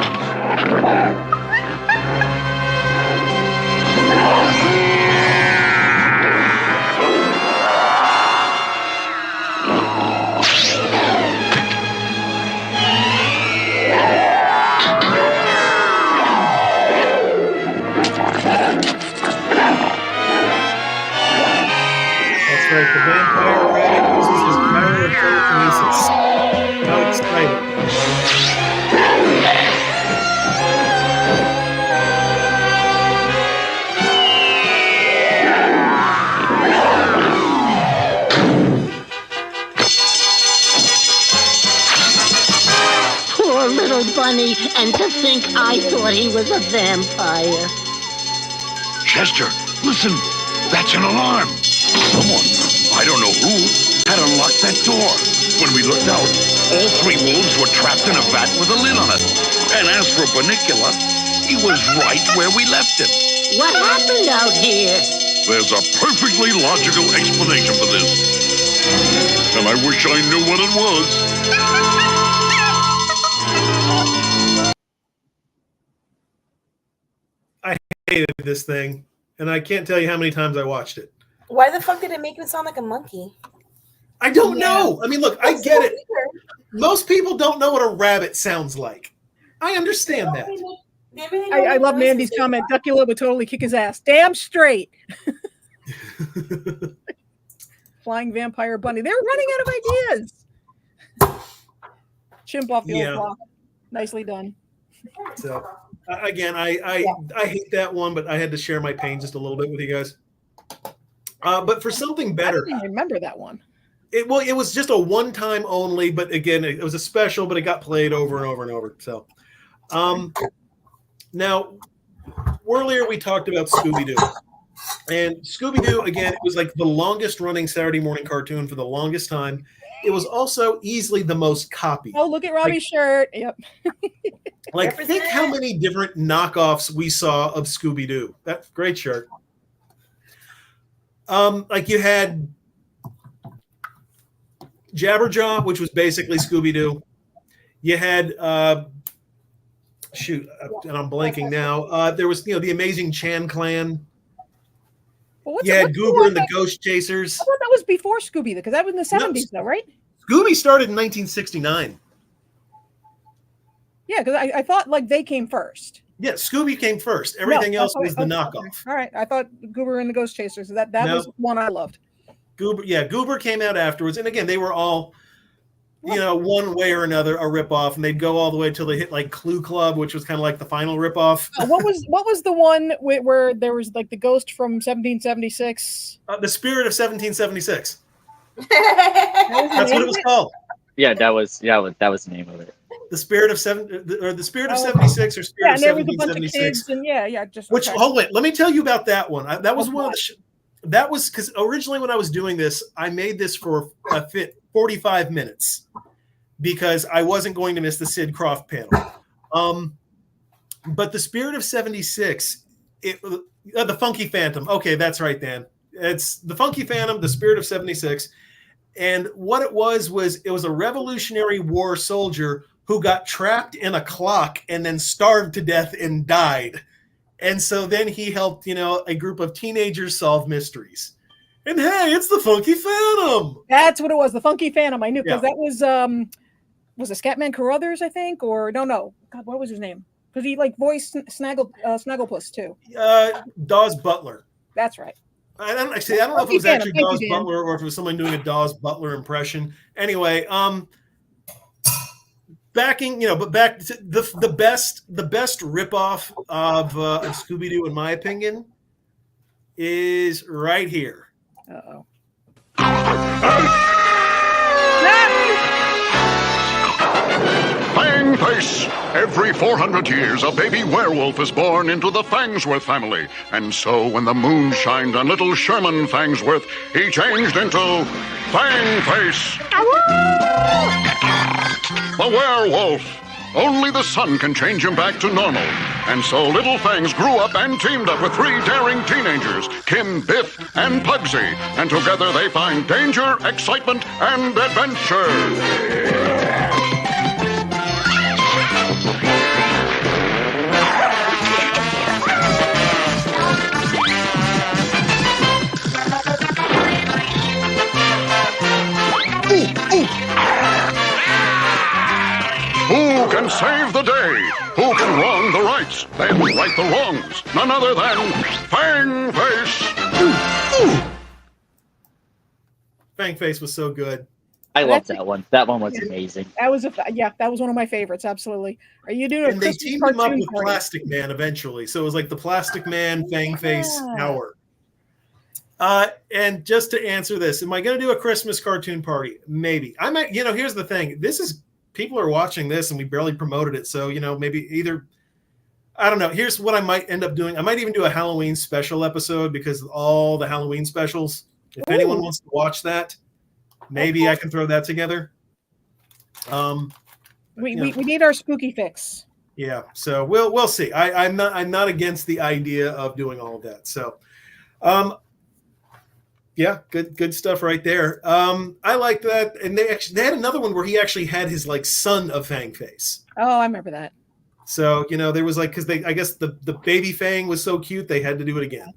That's right, the vampire rabbit uses his power of telekinesis. How exciting. Poor little bunny, and to think I thought he was a vampire. Chester, listen. That's an alarm. Someone, I don't know who, had unlocked that door. When we looked out, all 3 wolves were trapped in a vat with a lid on it. And as for Bunnicula, he was right where we left him. What happened out here? There's a perfectly logical explanation for this. And I wish I knew what it was. I hated this thing, and I can't tell you how many times I watched it. Why the fuck did it make him sound like a monkey? I don't know. I mean, look, I get it. Most people don't know what a rabbit sounds like. I understand that. I love Mandy's comment. Duckula would totally kick his ass. Damn straight. Flying vampire bunny. They're running out of ideas. Chimp off the old block. Nicely done. So again, I hate that one, but I had to share my pain just a little bit with you guys. But for something better, I didn't remember that one. It was just a one-time only, but again, it was a special, but it got played over and over and over. So, now earlier we talked about Scooby-Doo, and Scooby-Doo again, it was like the longest-running Saturday morning cartoon for the longest time. It was also easily the most copied. Oh, look at Robbie's shirt. Yep. Like, think how many different knockoffs we saw of Scooby-Doo. That's great shirt. Like you had Jabberjaw, which was basically Scooby-Doo. You had and I'm blanking now. There was the Amazing Chan Clan. Well, you had Goober and the Ghost Chasers. I thought that was before Scooby, because that was in the 70s, though, right? Scooby started in 1969. Yeah, because I thought like they came first. Yeah, Scooby came first. Everything else was the knockoff. All right, I thought Goober and the Ghost Chasers. That was one I loved. Goober came out afterwards, and again, they were all, one way or another a ripoff, and they'd go all the way till they hit like Clue Club, which was kind of like the final ripoff. What was the one where there was like the ghost from 1776? The Spirit of 1776. That's That's what it was called. Yeah, that was the name of it. The Spirit of the Spirit of 76 or Spirit of 1776. And there was a bunch of kids, and just which. Oh wait, let me tell you about that one. That was one of the. That was because originally when I was doing this, I made this for a fit 45 minutes because I wasn't going to miss the Sid Croft panel. But the Spirit of 76, the Funky Phantom. Okay, that's right, Dan. It's the Funky Phantom, the Spirit of 76. And what it was a Revolutionary War soldier who got trapped in a clock and then starved to death and died. And so then he helped, a group of teenagers solve mysteries. And hey, it's the Funky Phantom. That's what it was, the Funky Phantom. I knew because that was it Scatman Carruthers, I think, or no. God, what was his name? Because he voiced Snagglepuss too. Dawes Butler. That's right. I don't know if it was actually Dawes Butler or if it was someone doing a Dawes Butler impression. Anyway, back to the best ripoff of Scooby-Doo, in my opinion, is right here. Uh-oh. Fang Face! Every 400 years, a baby werewolf is born into the Fangsworth family. And so, when the moon shined on little Sherman Fangsworth, he changed into Fang Face! The werewolf! Only the sun can change him back to normal. And so Little Fangs grew up and teamed up with 3 daring teenagers, Kim, Biff, and Pugsy. And together they find danger, excitement, and adventure. Who can save the day? Who can wrong the rights? Then right the wrongs. None other than Fang Face. Fang Face was so good. I love that one. That one was amazing. That was that was one of my favorites. Absolutely. Are you doing? And they teamed him up with Plastic Man eventually, so it was like the Plastic Man, Fang Face hour. And just to answer this, am I going to do a Christmas cartoon party? Maybe. I might. Here's the thing. People are watching this, and we barely promoted it, so maybe either. I don't know. Here's what I might end up doing. I might even do a Halloween special episode because of all the Halloween specials. If anyone wants to watch that, maybe I can throw that together. We need our spooky fix. Yeah, so we'll see. I'm not against the idea of doing all of that. So, yeah, good stuff right there. I like that, and they had another one where he actually had his son of Fang Face. Oh, I remember that. So there was because I guess the baby Fang was so cute they had to do it again.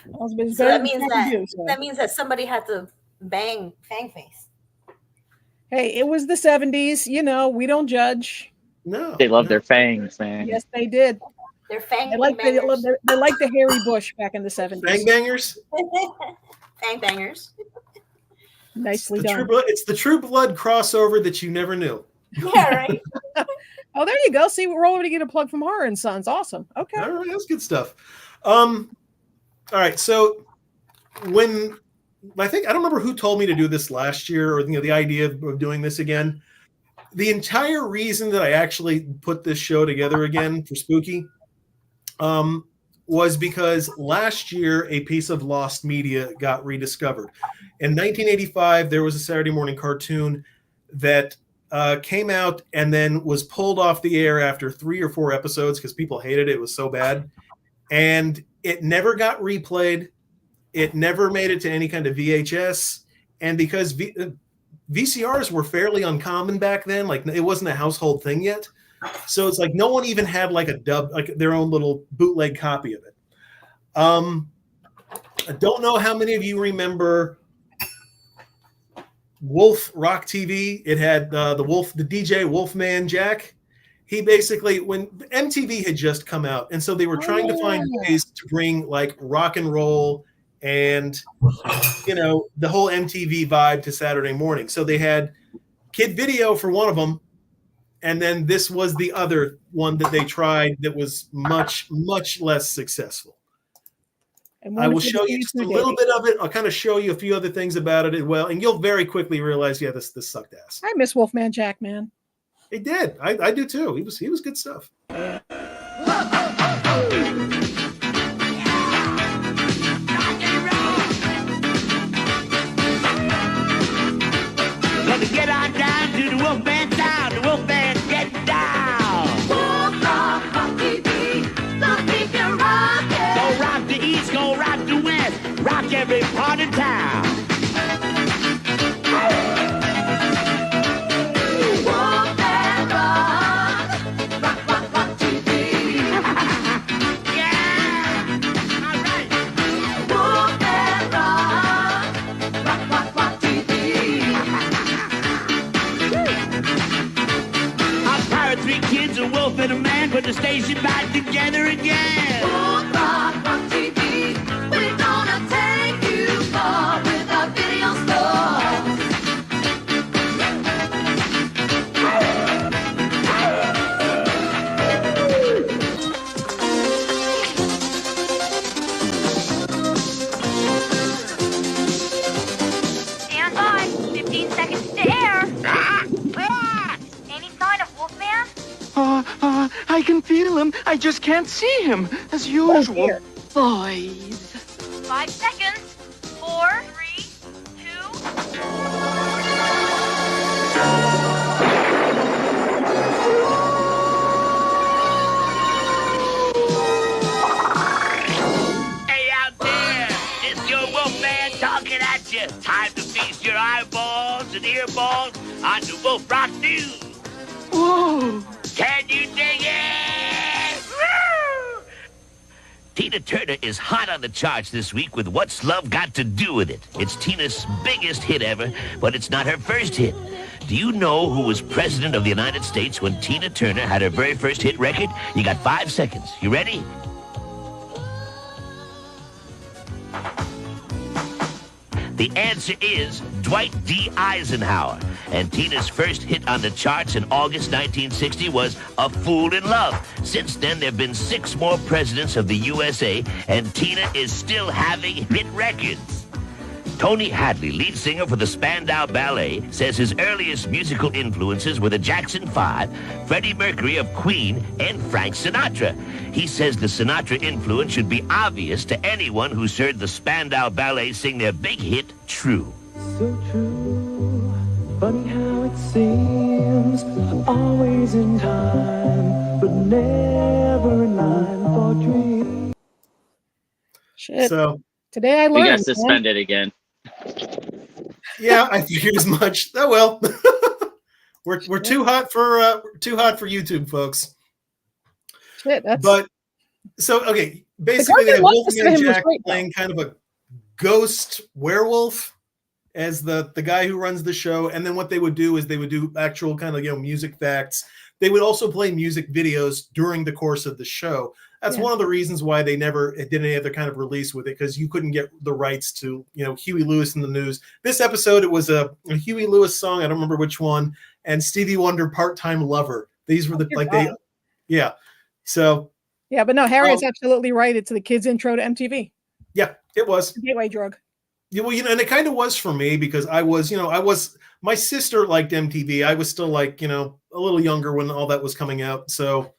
So that means that somebody had to bang Fang Face. Hey, it was the 70s. We don't judge. No, they love their fangs, man. Yes, they did. They're fang they like the hairy bush back in the 70s. Fang bangers. Fang bangers. Nicely done. It's the True Blood crossover that you never knew. Yeah, right. Oh, there you go. See, we're already getting a plug from Horror and Sons. Awesome. Okay. All right, that's good stuff. All right, so when I don't remember who told me to do this last year, or the idea of doing this again. The entire reason that I actually put this show together again for Spooky was because last year a piece of lost media got rediscovered. In 1985, there was a Saturday morning cartoon that came out and then was pulled off the air after 3 or 4 episodes because people hated it. It was so bad. And it never got replayed. It never made it to any kind of VHS. And because VCRs were fairly uncommon back then, it wasn't a household thing yet. So it's no one even had their own little bootleg copy of it. I don't know how many of you remember Wolf Rock TV. It had the DJ Wolfman Jack, he basically, when MTV had just come out, and so they were trying to find ways to bring like rock and roll and the whole MTV vibe to Saturday morning. So they had Kid Video for one of them, and then this was the other one that they tried that was much, much less successful. I will show you just a little bit of it. I'll kind of show you a few other things about it as well, and you'll very quickly realize, yeah, this sucked ass. I miss Wolfman Jack, man. He did. I do too. He was good stuff. Yeah. Let me get on down to the Wolfman town. The Wolfman get down. Wolf Rock on TV, so keep you rockin'. Go rock the east, go rock the west, rock every part of town. Wolfman Rock, rock TV. Yeah, all right. Wolfman Rock, TV. Our pirate, three kids, a wolf and a man, put the station back together again. Wolf Rock TV, we're gonna take you far with a video store. Stand by. 15 seconds to air. Any sign of Wolfman? I can feel him. I just can't see him, as usual. Boys. 5 seconds. 4, 3, 2. Hey out there, it's your Wolfman talking at you. Time to feast your eyeballs and earballs on the Wolf Rock News. Whoa! Can you dig it? Woo! Tina Turner is hot on the charts this week with What's Love Got to Do with It. It's Tina's biggest hit ever, but it's not her first hit. Do you know who was president of the United States when Tina Turner had her very first hit record? You got 5 seconds. You ready? The answer is Dwight D. Eisenhower. And Tina's first hit on the charts in August 1960 was A Fool in Love. Since then, there have been 6 more presidents of the USA, and Tina is still having hit records. Tony Hadley, lead singer for the Spandau Ballet, says his earliest musical influences were the Jackson 5, Freddie Mercury of Queen, and Frank Sinatra. He says the Sinatra influence should be obvious to anyone who's heard the Spandau Ballet sing their big hit, True. So true, funny how it seems, always in time, but never in line for dreams. Shit. So today I We learned. got suspended again. Yeah, I figured as much. Oh well, we're too hot for YouTube, folks. Shit, that's. But so okay, basically they have Guardian Wolf Wolfman was Jack great, though. playing kind of a ghost werewolf as the guy who runs the show, and then what they would do is they would do actual kind of music facts. They would also play music videos during the course of the show. That's one of the reasons why they never did any other kind of release with it, because you couldn't get the rights to, Huey Lewis in the News. This episode, it was a Huey Lewis song. I don't remember which one. And Stevie Wonder, Part-Time Lover. These were yeah. So. Yeah, but no, Harry is absolutely right. It's the kids' intro to MTV. Yeah, it was. Gateway drug. Yeah, well, and it kind of was for me because my sister liked MTV. I was still a little younger when all that was coming out. So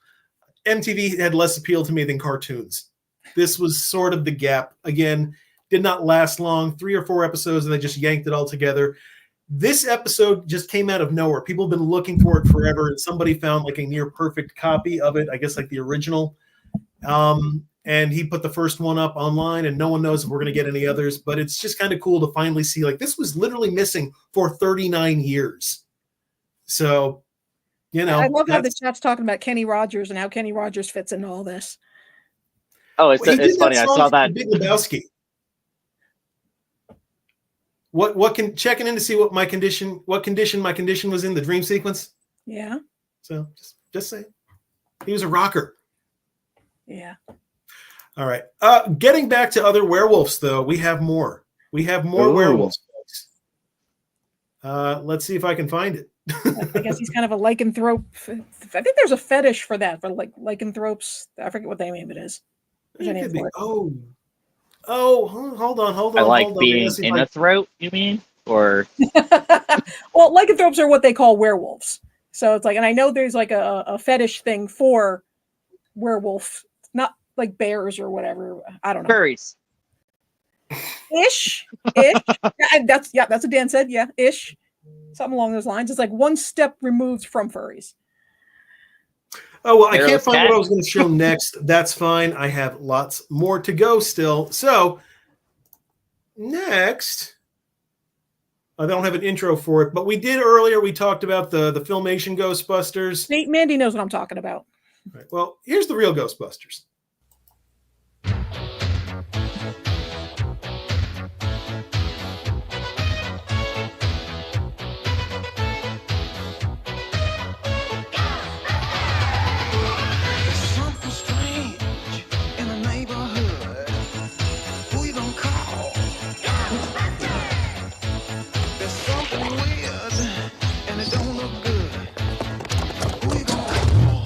MTV had less appeal to me than cartoons. This was sort of the gap. Again, did not last long, 3 or 4 episodes, and they just yanked it all together. This episode just came out of nowhere. People have been looking for it forever, and somebody found a near perfect copy of it, I guess the original. And he put the first one up online, and no one knows if we're going to get any others, but it's just kind of cool to finally see, this was literally missing for 39 years. So, I love how the chat's talking about Kenny Rogers and how Kenny Rogers fits into all this. Oh, it's funny. I saw that. Big Lebowski. Checking in to see what condition my condition was in the dream sequence. Yeah. So just saying. He was a rocker. Yeah. All right. Getting back to other werewolves, though, we have more. We have more Ooh. werewolves. Let's see if I can find it. I guess he's kind of a lycanthrope. I think there's a fetish for that, for like lycanthropes. I forget what the name it is. There's a name for it. Oh, hold on. I like hold on. being Let's see if in I- a throat, you mean? Or Well, lycanthropes are what they call werewolves. So it's like, and I know there's like a fetish thing for werewolf, not like bears or whatever. I don't know. furries. Ish. That's what Dan said. Yeah, ish. Something along those lines. It's like one step removed from furries. Oh, well, I can't Hairless find cat. what I was going to show next. That's fine. I have lots more to go still. So, next, I don't have an intro for it, but we did earlier. We talked about the Filmation Ghostbusters. Mandy knows what I'm talking about. Right, well, here's the real Ghostbusters. Something strange in the neighborhood. Who you gonna call? There's something weird and it don't look good. Who you gonna call?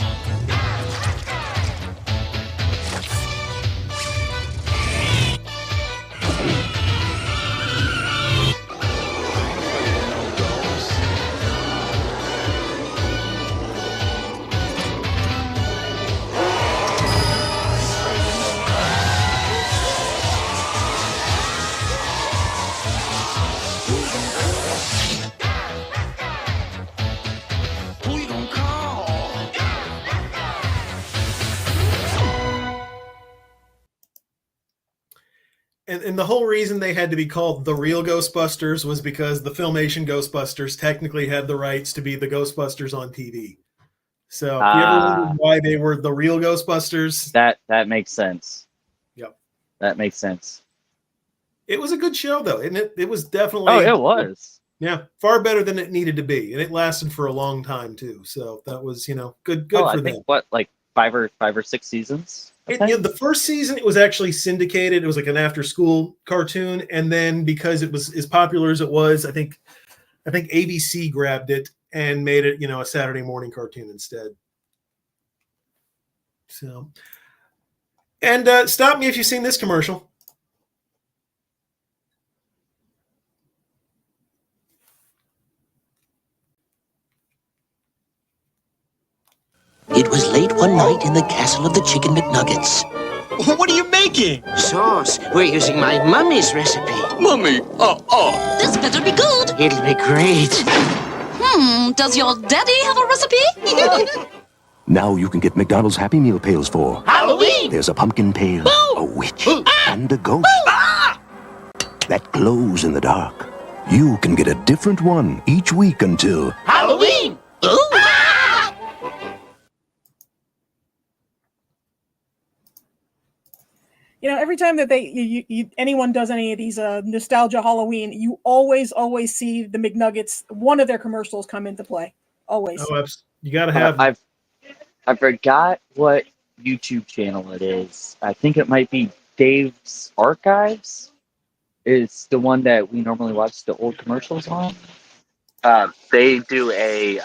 Who you gonna call? And the whole reason they had to be called the real Ghostbusters was because the Filmation Ghostbusters technically had the rights to be the Ghostbusters on TV. So if you ever wondered why they were the real Ghostbusters, That makes sense. Yep. That makes sense. It was a good show, though, and it was definitely. Oh, it was. Yeah, far better than it needed to be, and it lasted for a long time too. So that was, good Oh, for I them. think what, like five or 6 seasons? The first season, it was actually syndicated. It was like an after-school cartoon, and then because it was as popular as it was, I think ABC grabbed it and made it, a Saturday morning cartoon instead. So, and stop me if you've seen this commercial. It was late one night in the castle of the Chicken McNuggets. What are you making? Sauce. We're using my mummy's recipe. Mummy, This better be good. It'll be great. Does your daddy have a recipe? Now you can get McDonald's Happy Meal pails for Halloween! There's a pumpkin pail, a witch, and a ghost that glows in the dark. You can get a different one each week until Halloween! Every time that anyone does any of these nostalgia Halloween, you always see the McNuggets. One of their commercials come into play. Always. Oh, you got to have. I forgot what YouTube channel it is. I think it might be Dave's Archives. It's the one that we normally watch the old commercials on. They do a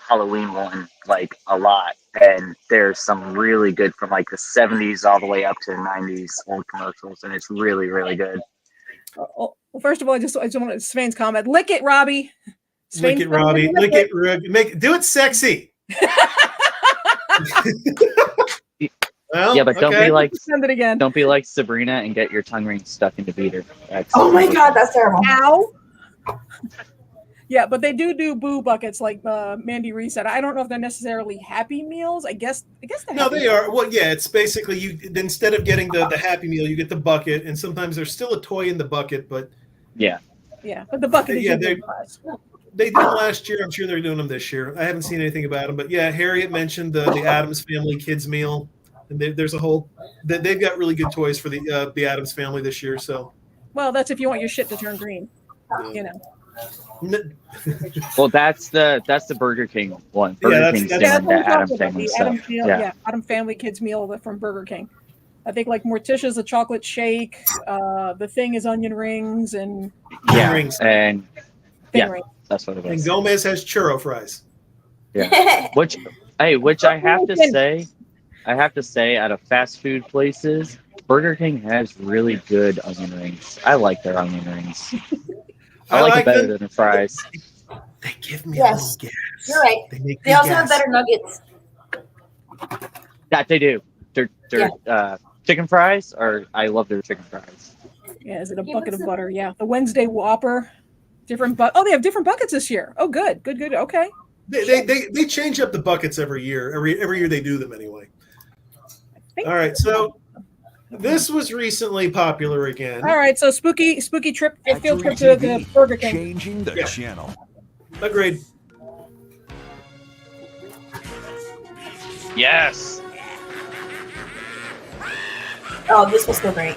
Halloween one like a lot, and there's some really good from like the 70s all the way up to the 90s old commercials, and it's really, really good. Well, first of all, I just want to Sven's comment. Lick it, Robbie. Lick it, Robbie. Lick it, do it sexy. Well, yeah, but don't okay. be like Send it again. Don't be like Sabrina and get your tongue ring stuck into beater. Oh my God, that's terrible. Ow. Yeah, but they do boo buckets like Mandy Reese said. I don't know if they're necessarily Happy Meals. I guess they're No, Happy they Meals. are. Well, yeah, it's basically instead of getting the Happy Meal, you get the bucket, and sometimes there's still a toy in the bucket, but yeah, but the bucket is Yeah, usually they- the prize. they did them last year. I'm sure they're doing them this year. I haven't seen anything about them, but yeah, Harriet mentioned the Addams Family Kids Meal, and there's a whole. They've got really good toys for the Addams Family this year. So Well, that's if you want your shit to turn green. Yeah. Well, that's the Burger King one. Burger King's doing that's what the I'm Adam talking about. Family The stuff. Adam, yeah, Adam Family Kids meal from Burger King. I think like Morticia's a chocolate shake. The Thing is onion rings and rings. And Thing rings. that's what it And is. Gomez has churro fries. Yeah. Which I have to say, out of fast food places, Burger King has really good onion rings. I like their onion rings. I like it better than the fries. They give me a little gas. You're right. They also have better nuggets. That they do. Their chicken fries I love their chicken fries. Yeah, is it a bucket of butter? Yeah, the Wednesday Whopper, different they have different buckets this year. Oh, good. Okay. They change up the buckets every year. Every year they do them anyway. All right, so this was recently popular again. All right, so spooky trip, field trip to the Burger King. Changing the channel. Agreed. Yes. Oh, this was so great.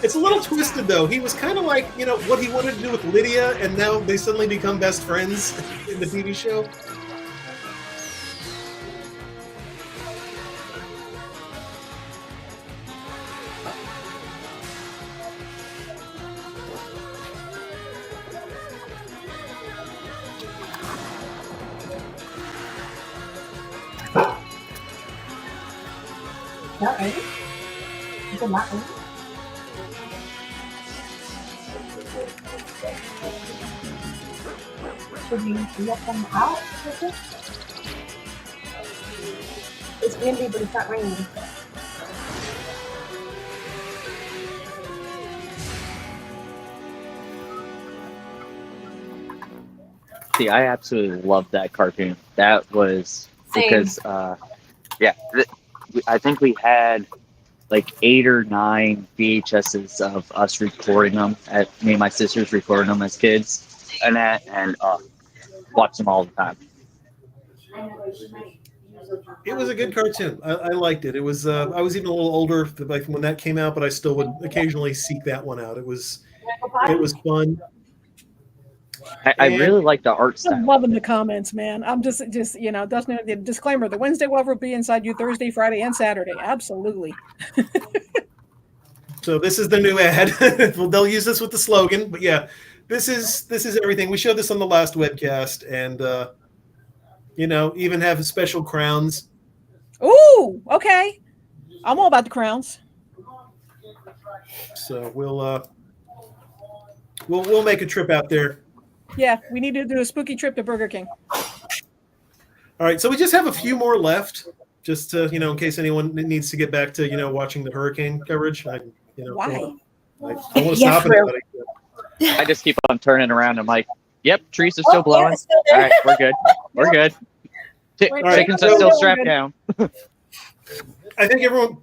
It's a little twisted though. He was kind of like, what he wanted to do with Lydia, and now they suddenly become best friends in the TV show. Not ready? Is it not ready? Should we let them out? It's windy, but it's not raining. See, I absolutely loved that cartoon. That was because, I think we had like 8 or 9 VHSs of us recording them. Me and my sisters recording them as kids, and watch them all the time. It was a good cartoon. I liked it. It was. I was even a little older like when that came out, but I still would occasionally seek that one out. It was fun. I really like the art style. I'm loving the comments, man. I'm just Dustin, the disclaimer: the Wednesday Whopper will be inside you Thursday, Friday, and Saturday. Absolutely. So this is the new ad. Well, they'll use this with the slogan, but yeah, this is everything. We showed this on the last webcast, and even have special crowns. Ooh, okay. I'm all about the crowns. So we'll make a trip out there. Yeah, we need to do a spooky trip to Burger King. All right, so we just have a few more left, just to, in case anyone needs to get back to, watching the hurricane coverage. Why? I don't want to stop anybody. I just keep on turning around. I'm like, yep, trees are still blowing. All right, we're good. We're good. Chickens are still strapped down. I think everyone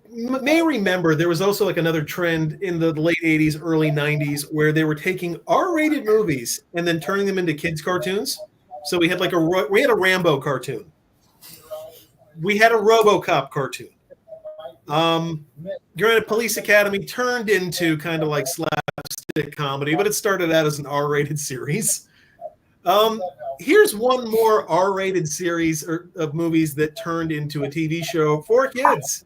may remember there was also like another trend in the late 80s, early 90s where they were taking R-rated movies and then turning them into kids' cartoons. So we had a Rambo cartoon. We had a RoboCop cartoon. Granted, Police Academy turned into kind of like slapstick comedy, but it started out as an R-rated series. Here's one more R-rated series of movies that turned into a TV show for kids.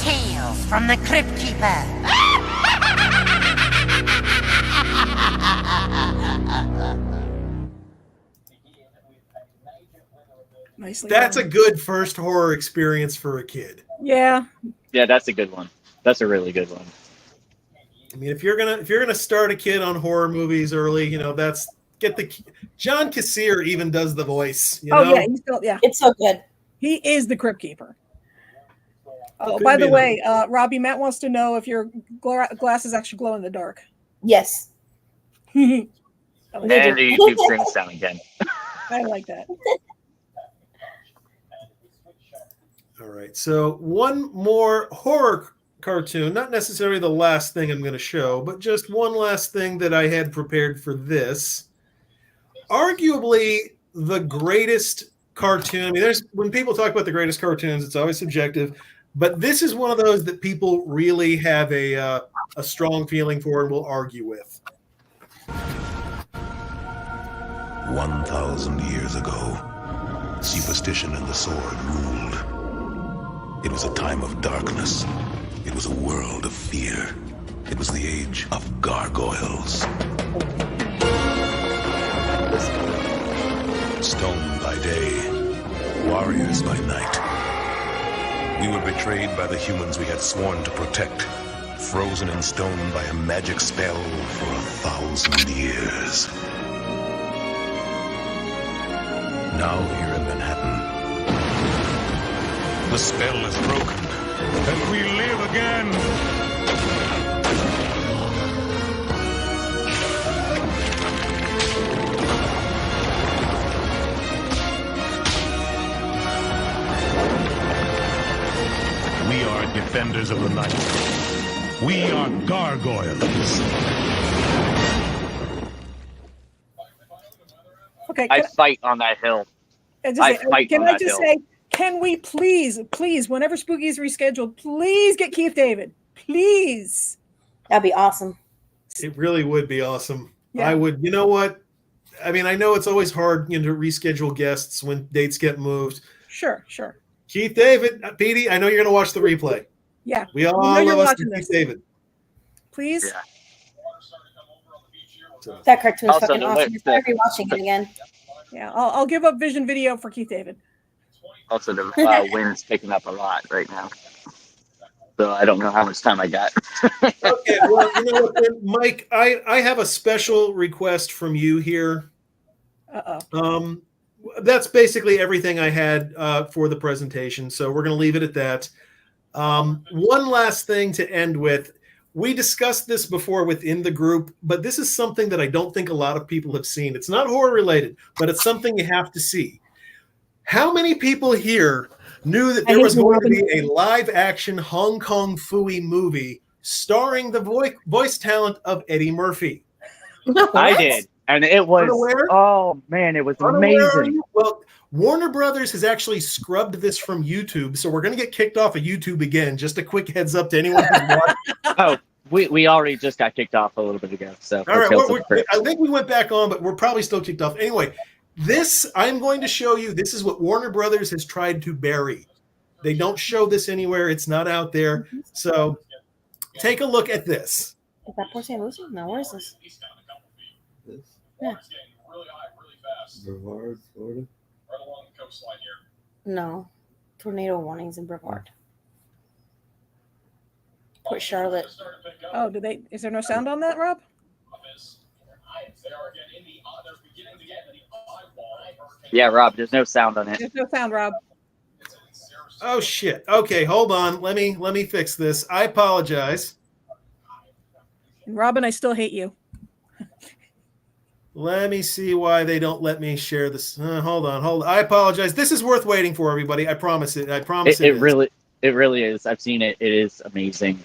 Tales from the Crypt Keeper. Nicely That's done. a good first horror experience for a kid. Yeah. Yeah, that's a good one. That's a really good one. I mean, if you're gonna start a kid on horror movies early, that's John Kassir even does the voice. Yeah, he's still It's so good. He is the Crypt Keeper. Oh, Couldn't by be the another. way, Robbie, Matt wants to know if your glasses actually glow in the dark. Yes. And the YouTube screen sound again. I like that. All right, so one more horror cartoon, not necessarily the last thing I'm going to show, but just one last thing that I had prepared for this. Arguably the greatest cartoon. I mean, when people talk about the greatest cartoons, it's always subjective, but this is one of those that people really have a strong feeling for and will argue with. 1,000 years ago, superstition and the sword ruled. It was a time of darkness. It was a world of fear. It was the age of gargoyles. Stone by day, warriors by night. We were betrayed by the humans we had sworn to protect, frozen in stone by a magic spell for 1,000 years. Now here in Manhattan, the spell is broken, and we live again. We are defenders of the night. We are gargoyles. Okay. I fight on that hill. Can I just say, can we please, whenever Spooky is rescheduled, please get Keith David, please. That'd be awesome. It really would be awesome. Yeah. I would. You know what? I mean, I know it's always hard, to reschedule guests when dates get moved. Sure. Keith David, Petey, I know you're going to watch the replay. Yeah. We all love us to Keith David. Please. Yeah. That cartoon is Also, fucking awesome. You're probably watching it again. Yeah, I'll give up Vision Video for Keith David. Also, the wind's picking up a lot right now. So I don't know how much time I got. Okay, well, you know what, then, Mike, I have a special request from you here. Uh-oh. That's basically everything I had for the presentation, so we're going to leave it at that. One last thing to end with. We discussed this before within the group, but this is something that I don't think a lot of people have seen. It's not horror related, but it's something you have to see. How many people here knew that there was going to be a live action Hong Kong Phooey movie starring the voice talent of Eddie Murphy? I did. And it was, oh man, it was amazing. Well, Warner Brothers has actually scrubbed this from YouTube, so we're going to get kicked off of YouTube again. Just a quick heads up to anyone who's watching. Oh, we already just got kicked off a little bit ago. So all right, I think we went back on, but we're probably still kicked off. Anyway, this I'm going to show you. This is what Warner Brothers has tried to bury. They don't show this anywhere. It's not out there. So take a look at this. Is that Port St. Lucie? No, where is this? Yeah. Brevard, Florida. Right along the coastline here. No. Tornado warnings in Brevard. Port Charlotte. Oh, is there no sound on that, Rob? Yeah, Rob, there's no sound on it. There's no sound, Rob. Oh shit. Okay, hold on. Let me fix this. I apologize. And Robin, I still hate you. Let me see why they don't let me share this. Hold on. I apologize. This is worth waiting for, everybody. I promise it. I promise it really is. I've seen it. It is amazing.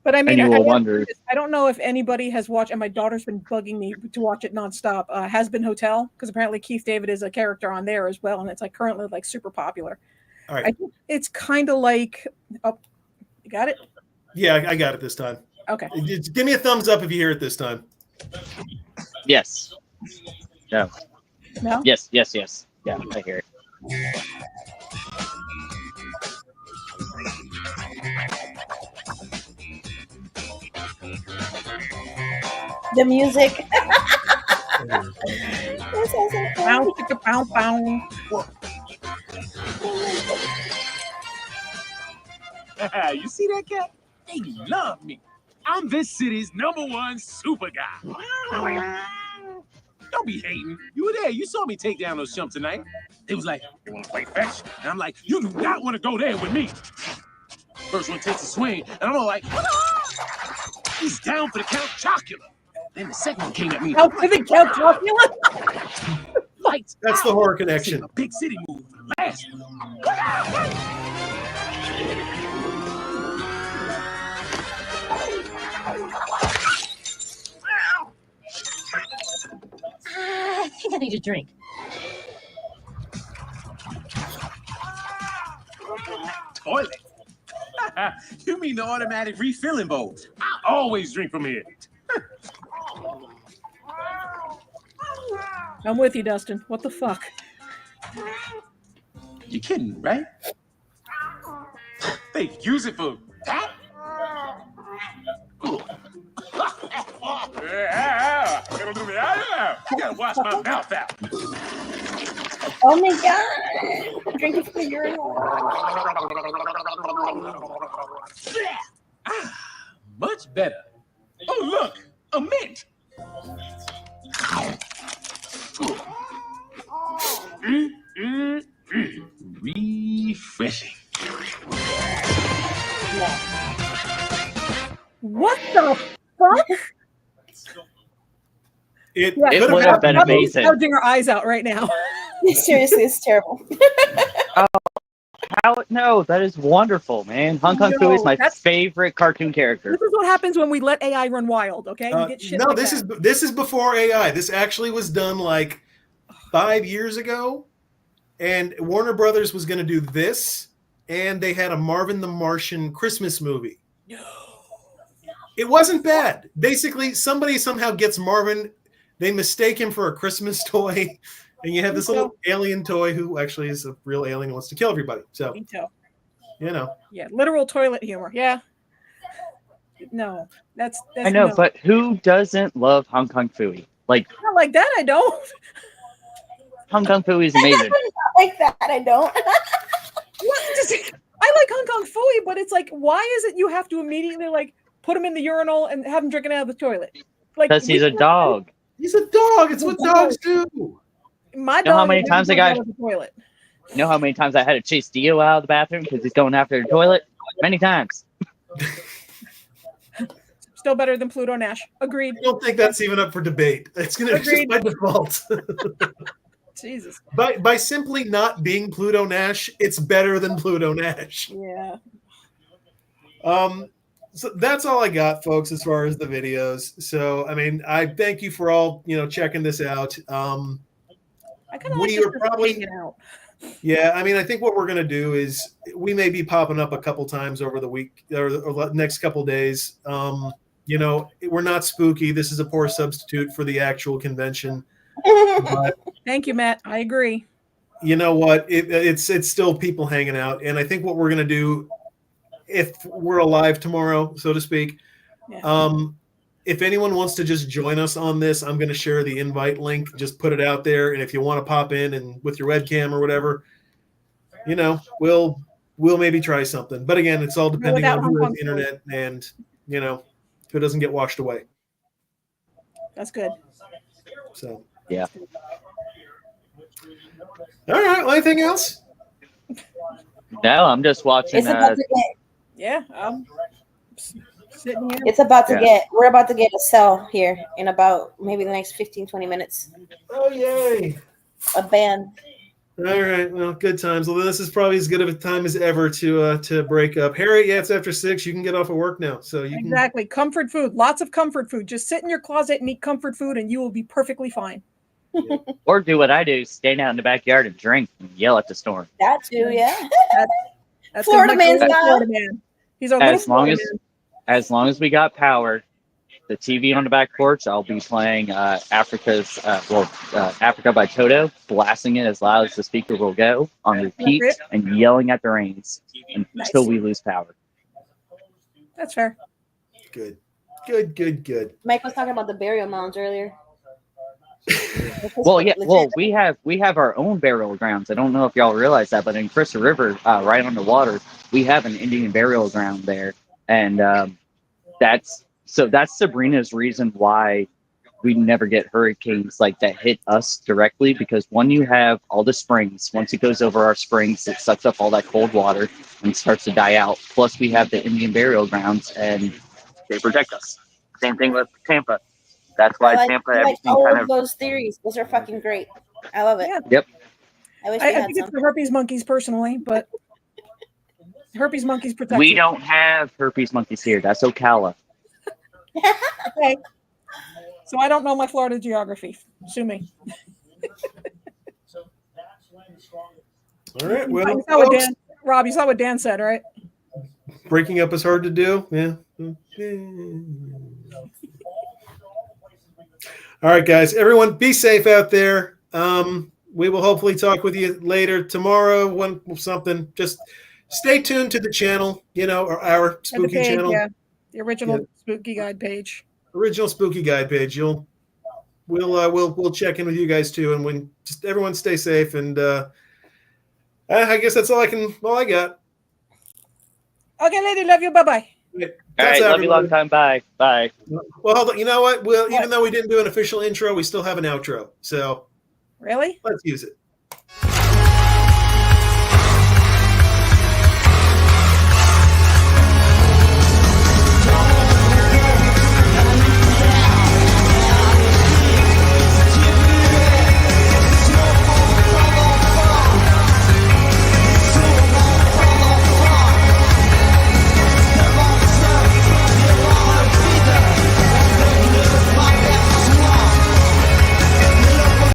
But I mean, and you will wonder. I don't know if anybody has watched, and my daughter's been bugging me to watch it nonstop. Has Been Hotel, because apparently Keith David is a character on there as well, and it's like currently like super popular. All right. I think it's kind of like, oh, you got it? Yeah, I got it this time. Okay. Just give me a thumbs up if you hear it this time. Yes. No. No? Yes. Yeah, I hear it. The music. Bow, chicka, bow, bow. You see that cat? They love me. I'm this city's #1 super guy. Don't be hating. You were there. You saw me take down those chumps tonight. They was like, "You want to play fetch?" And I'm like, "You do not want to go there with me." First one takes a swing, and I'm all like, "Ah!" He's down for the Count Chocula. Then the second one came at me. How for the Count Chocula? Lights That's out. the horror connection. A big city move for the last I think I need a drink. toilet. You mean the automatic refilling bowl? I always drink from here. I'm with you, Dustin. What the fuck? You kidding, right? They use it for that? You gotta wash my mouth out. Oh my god! Drinking from the urinal. Much better. Oh, look, a mint. Refreshing. What the fuck? It would have been amazing. Gouging our eyes out right now. Seriously, it's terrible. No, that is wonderful, man. Hong Kong Fu is my favorite cartoon character. This is what happens when we let AI run wild. Okay, we get shit no, like this that. is before AI. This actually was done like 5 years ago, and Warner Brothers was going to do this, and they had a Marvin the Martian Christmas movie. No, it wasn't bad. Basically, somebody somehow gets Marvin. They mistake him for a Christmas toy. And you have this little alien toy who actually is a real alien who wants to kill everybody. So, you know. Yeah, literal toilet humor. Yeah. No, that's I know, no. but who doesn't love Hong Kong Fooey? Like, Not like that, I don't. Hong Kong Fooey is amazing. Not like that, I don't. I like Hong Kong Fooey, but it's like, why is it you have to immediately like put him in the urinal and have him drinking out of the toilet? Like, Because he's a dog. He's a dog. It's what dogs do. My You know how dog many is times I never got- out of the toilet. You know how many times I had to chase Dio out of the bathroom because he's going after the toilet? Many times. Still better than Pluto Nash. Agreed. I don't think that's even up for debate. It's going to be just by default. Jesus. By simply not being Pluto Nash, it's better than Pluto Nash. Yeah. So that's all I got, folks, as far as the videos. So, I mean, I thank you for all, checking this out. I kind of like We this are probably hanging out. Yeah, I mean, I think what we're going to do is we may be popping up a couple times over the week or the next couple days. We're not spooky. This is a poor substitute for the actual convention. But Thank you, Matt. I agree. you know what? It's still people hanging out. And I think what we're going to do, if we're alive tomorrow, so to speak, if anyone wants to just join us on this, I'm going to share the invite link, just put it out there. And if you want to pop in and with your webcam or whatever, we'll maybe try something. But again, it's all depending on who has the internet and, who doesn't get washed away. That's good. So, yeah. All right. Well, anything else? No, I'm just watching. It's about to get. Yeah. Sitting here. It's about to get. We're about to get a cell here in about maybe the next 15-20 minutes. Oh yay! A band. All right. Well, good times. Well, this is probably as good of a time as ever to break up. Harry, it's after 6. You can get off of work now, so you Exactly. Comfort food. Lots of comfort food. Just sit in your closet and eat comfort food, and you will be perfectly fine. Or do what I do: stand out in the backyard and drink and yell at the storm. That too, yeah. That's Florida man Florida style. man. He's a little Florida man. As long as we got power, the TV on the back porch, I'll be playing Africa by Toto, blasting it as loud as the speaker will go on repeat and yelling at the reins until we lose power. That's fair. Good. Mike was talking about the burial mounds earlier. Well, yeah. Well, we have our own burial grounds. I don't know if y'all realize that, but in Crystal River, right on the water, we have an Indian burial ground there, and that's Sabrina's reason why we never get hurricanes like that hit us directly, because one, you have all the springs. Once it goes over our springs, it sucks up all that cold water and starts to die out. Plus, we have the Indian burial grounds, and they protect us. Same thing with Tampa. That's why Tampa, I like everything all kind of of. those theories. Those are fucking great. I love it. Yeah. Yep. I wish we I had think some. it's the herpes monkeys personally, but herpes monkeys protect We you. don't have herpes monkeys here. That's Ocala. Okay. So I don't know my Florida geography. Sue me. All right. Well, you saw what folks, Dan, Rob, you saw what Dan said, right? breaking up is hard to do. Yeah. All right, guys. Everyone, be safe out there. We will hopefully talk with you later tomorrow when something. Just stay tuned to the channel, or our And the spooky page, channel. yeah. The original spooky guide page. Original spooky guide page. We'll check in with you guys too, and when just everyone stay safe, and I guess that's all I got. Okay, lady, love you. Bye bye. All right, love you long time. Bye. Bye. Well, hold on. You know what? Even though we didn't do an official intro, we still have an outro. So really, let's use it.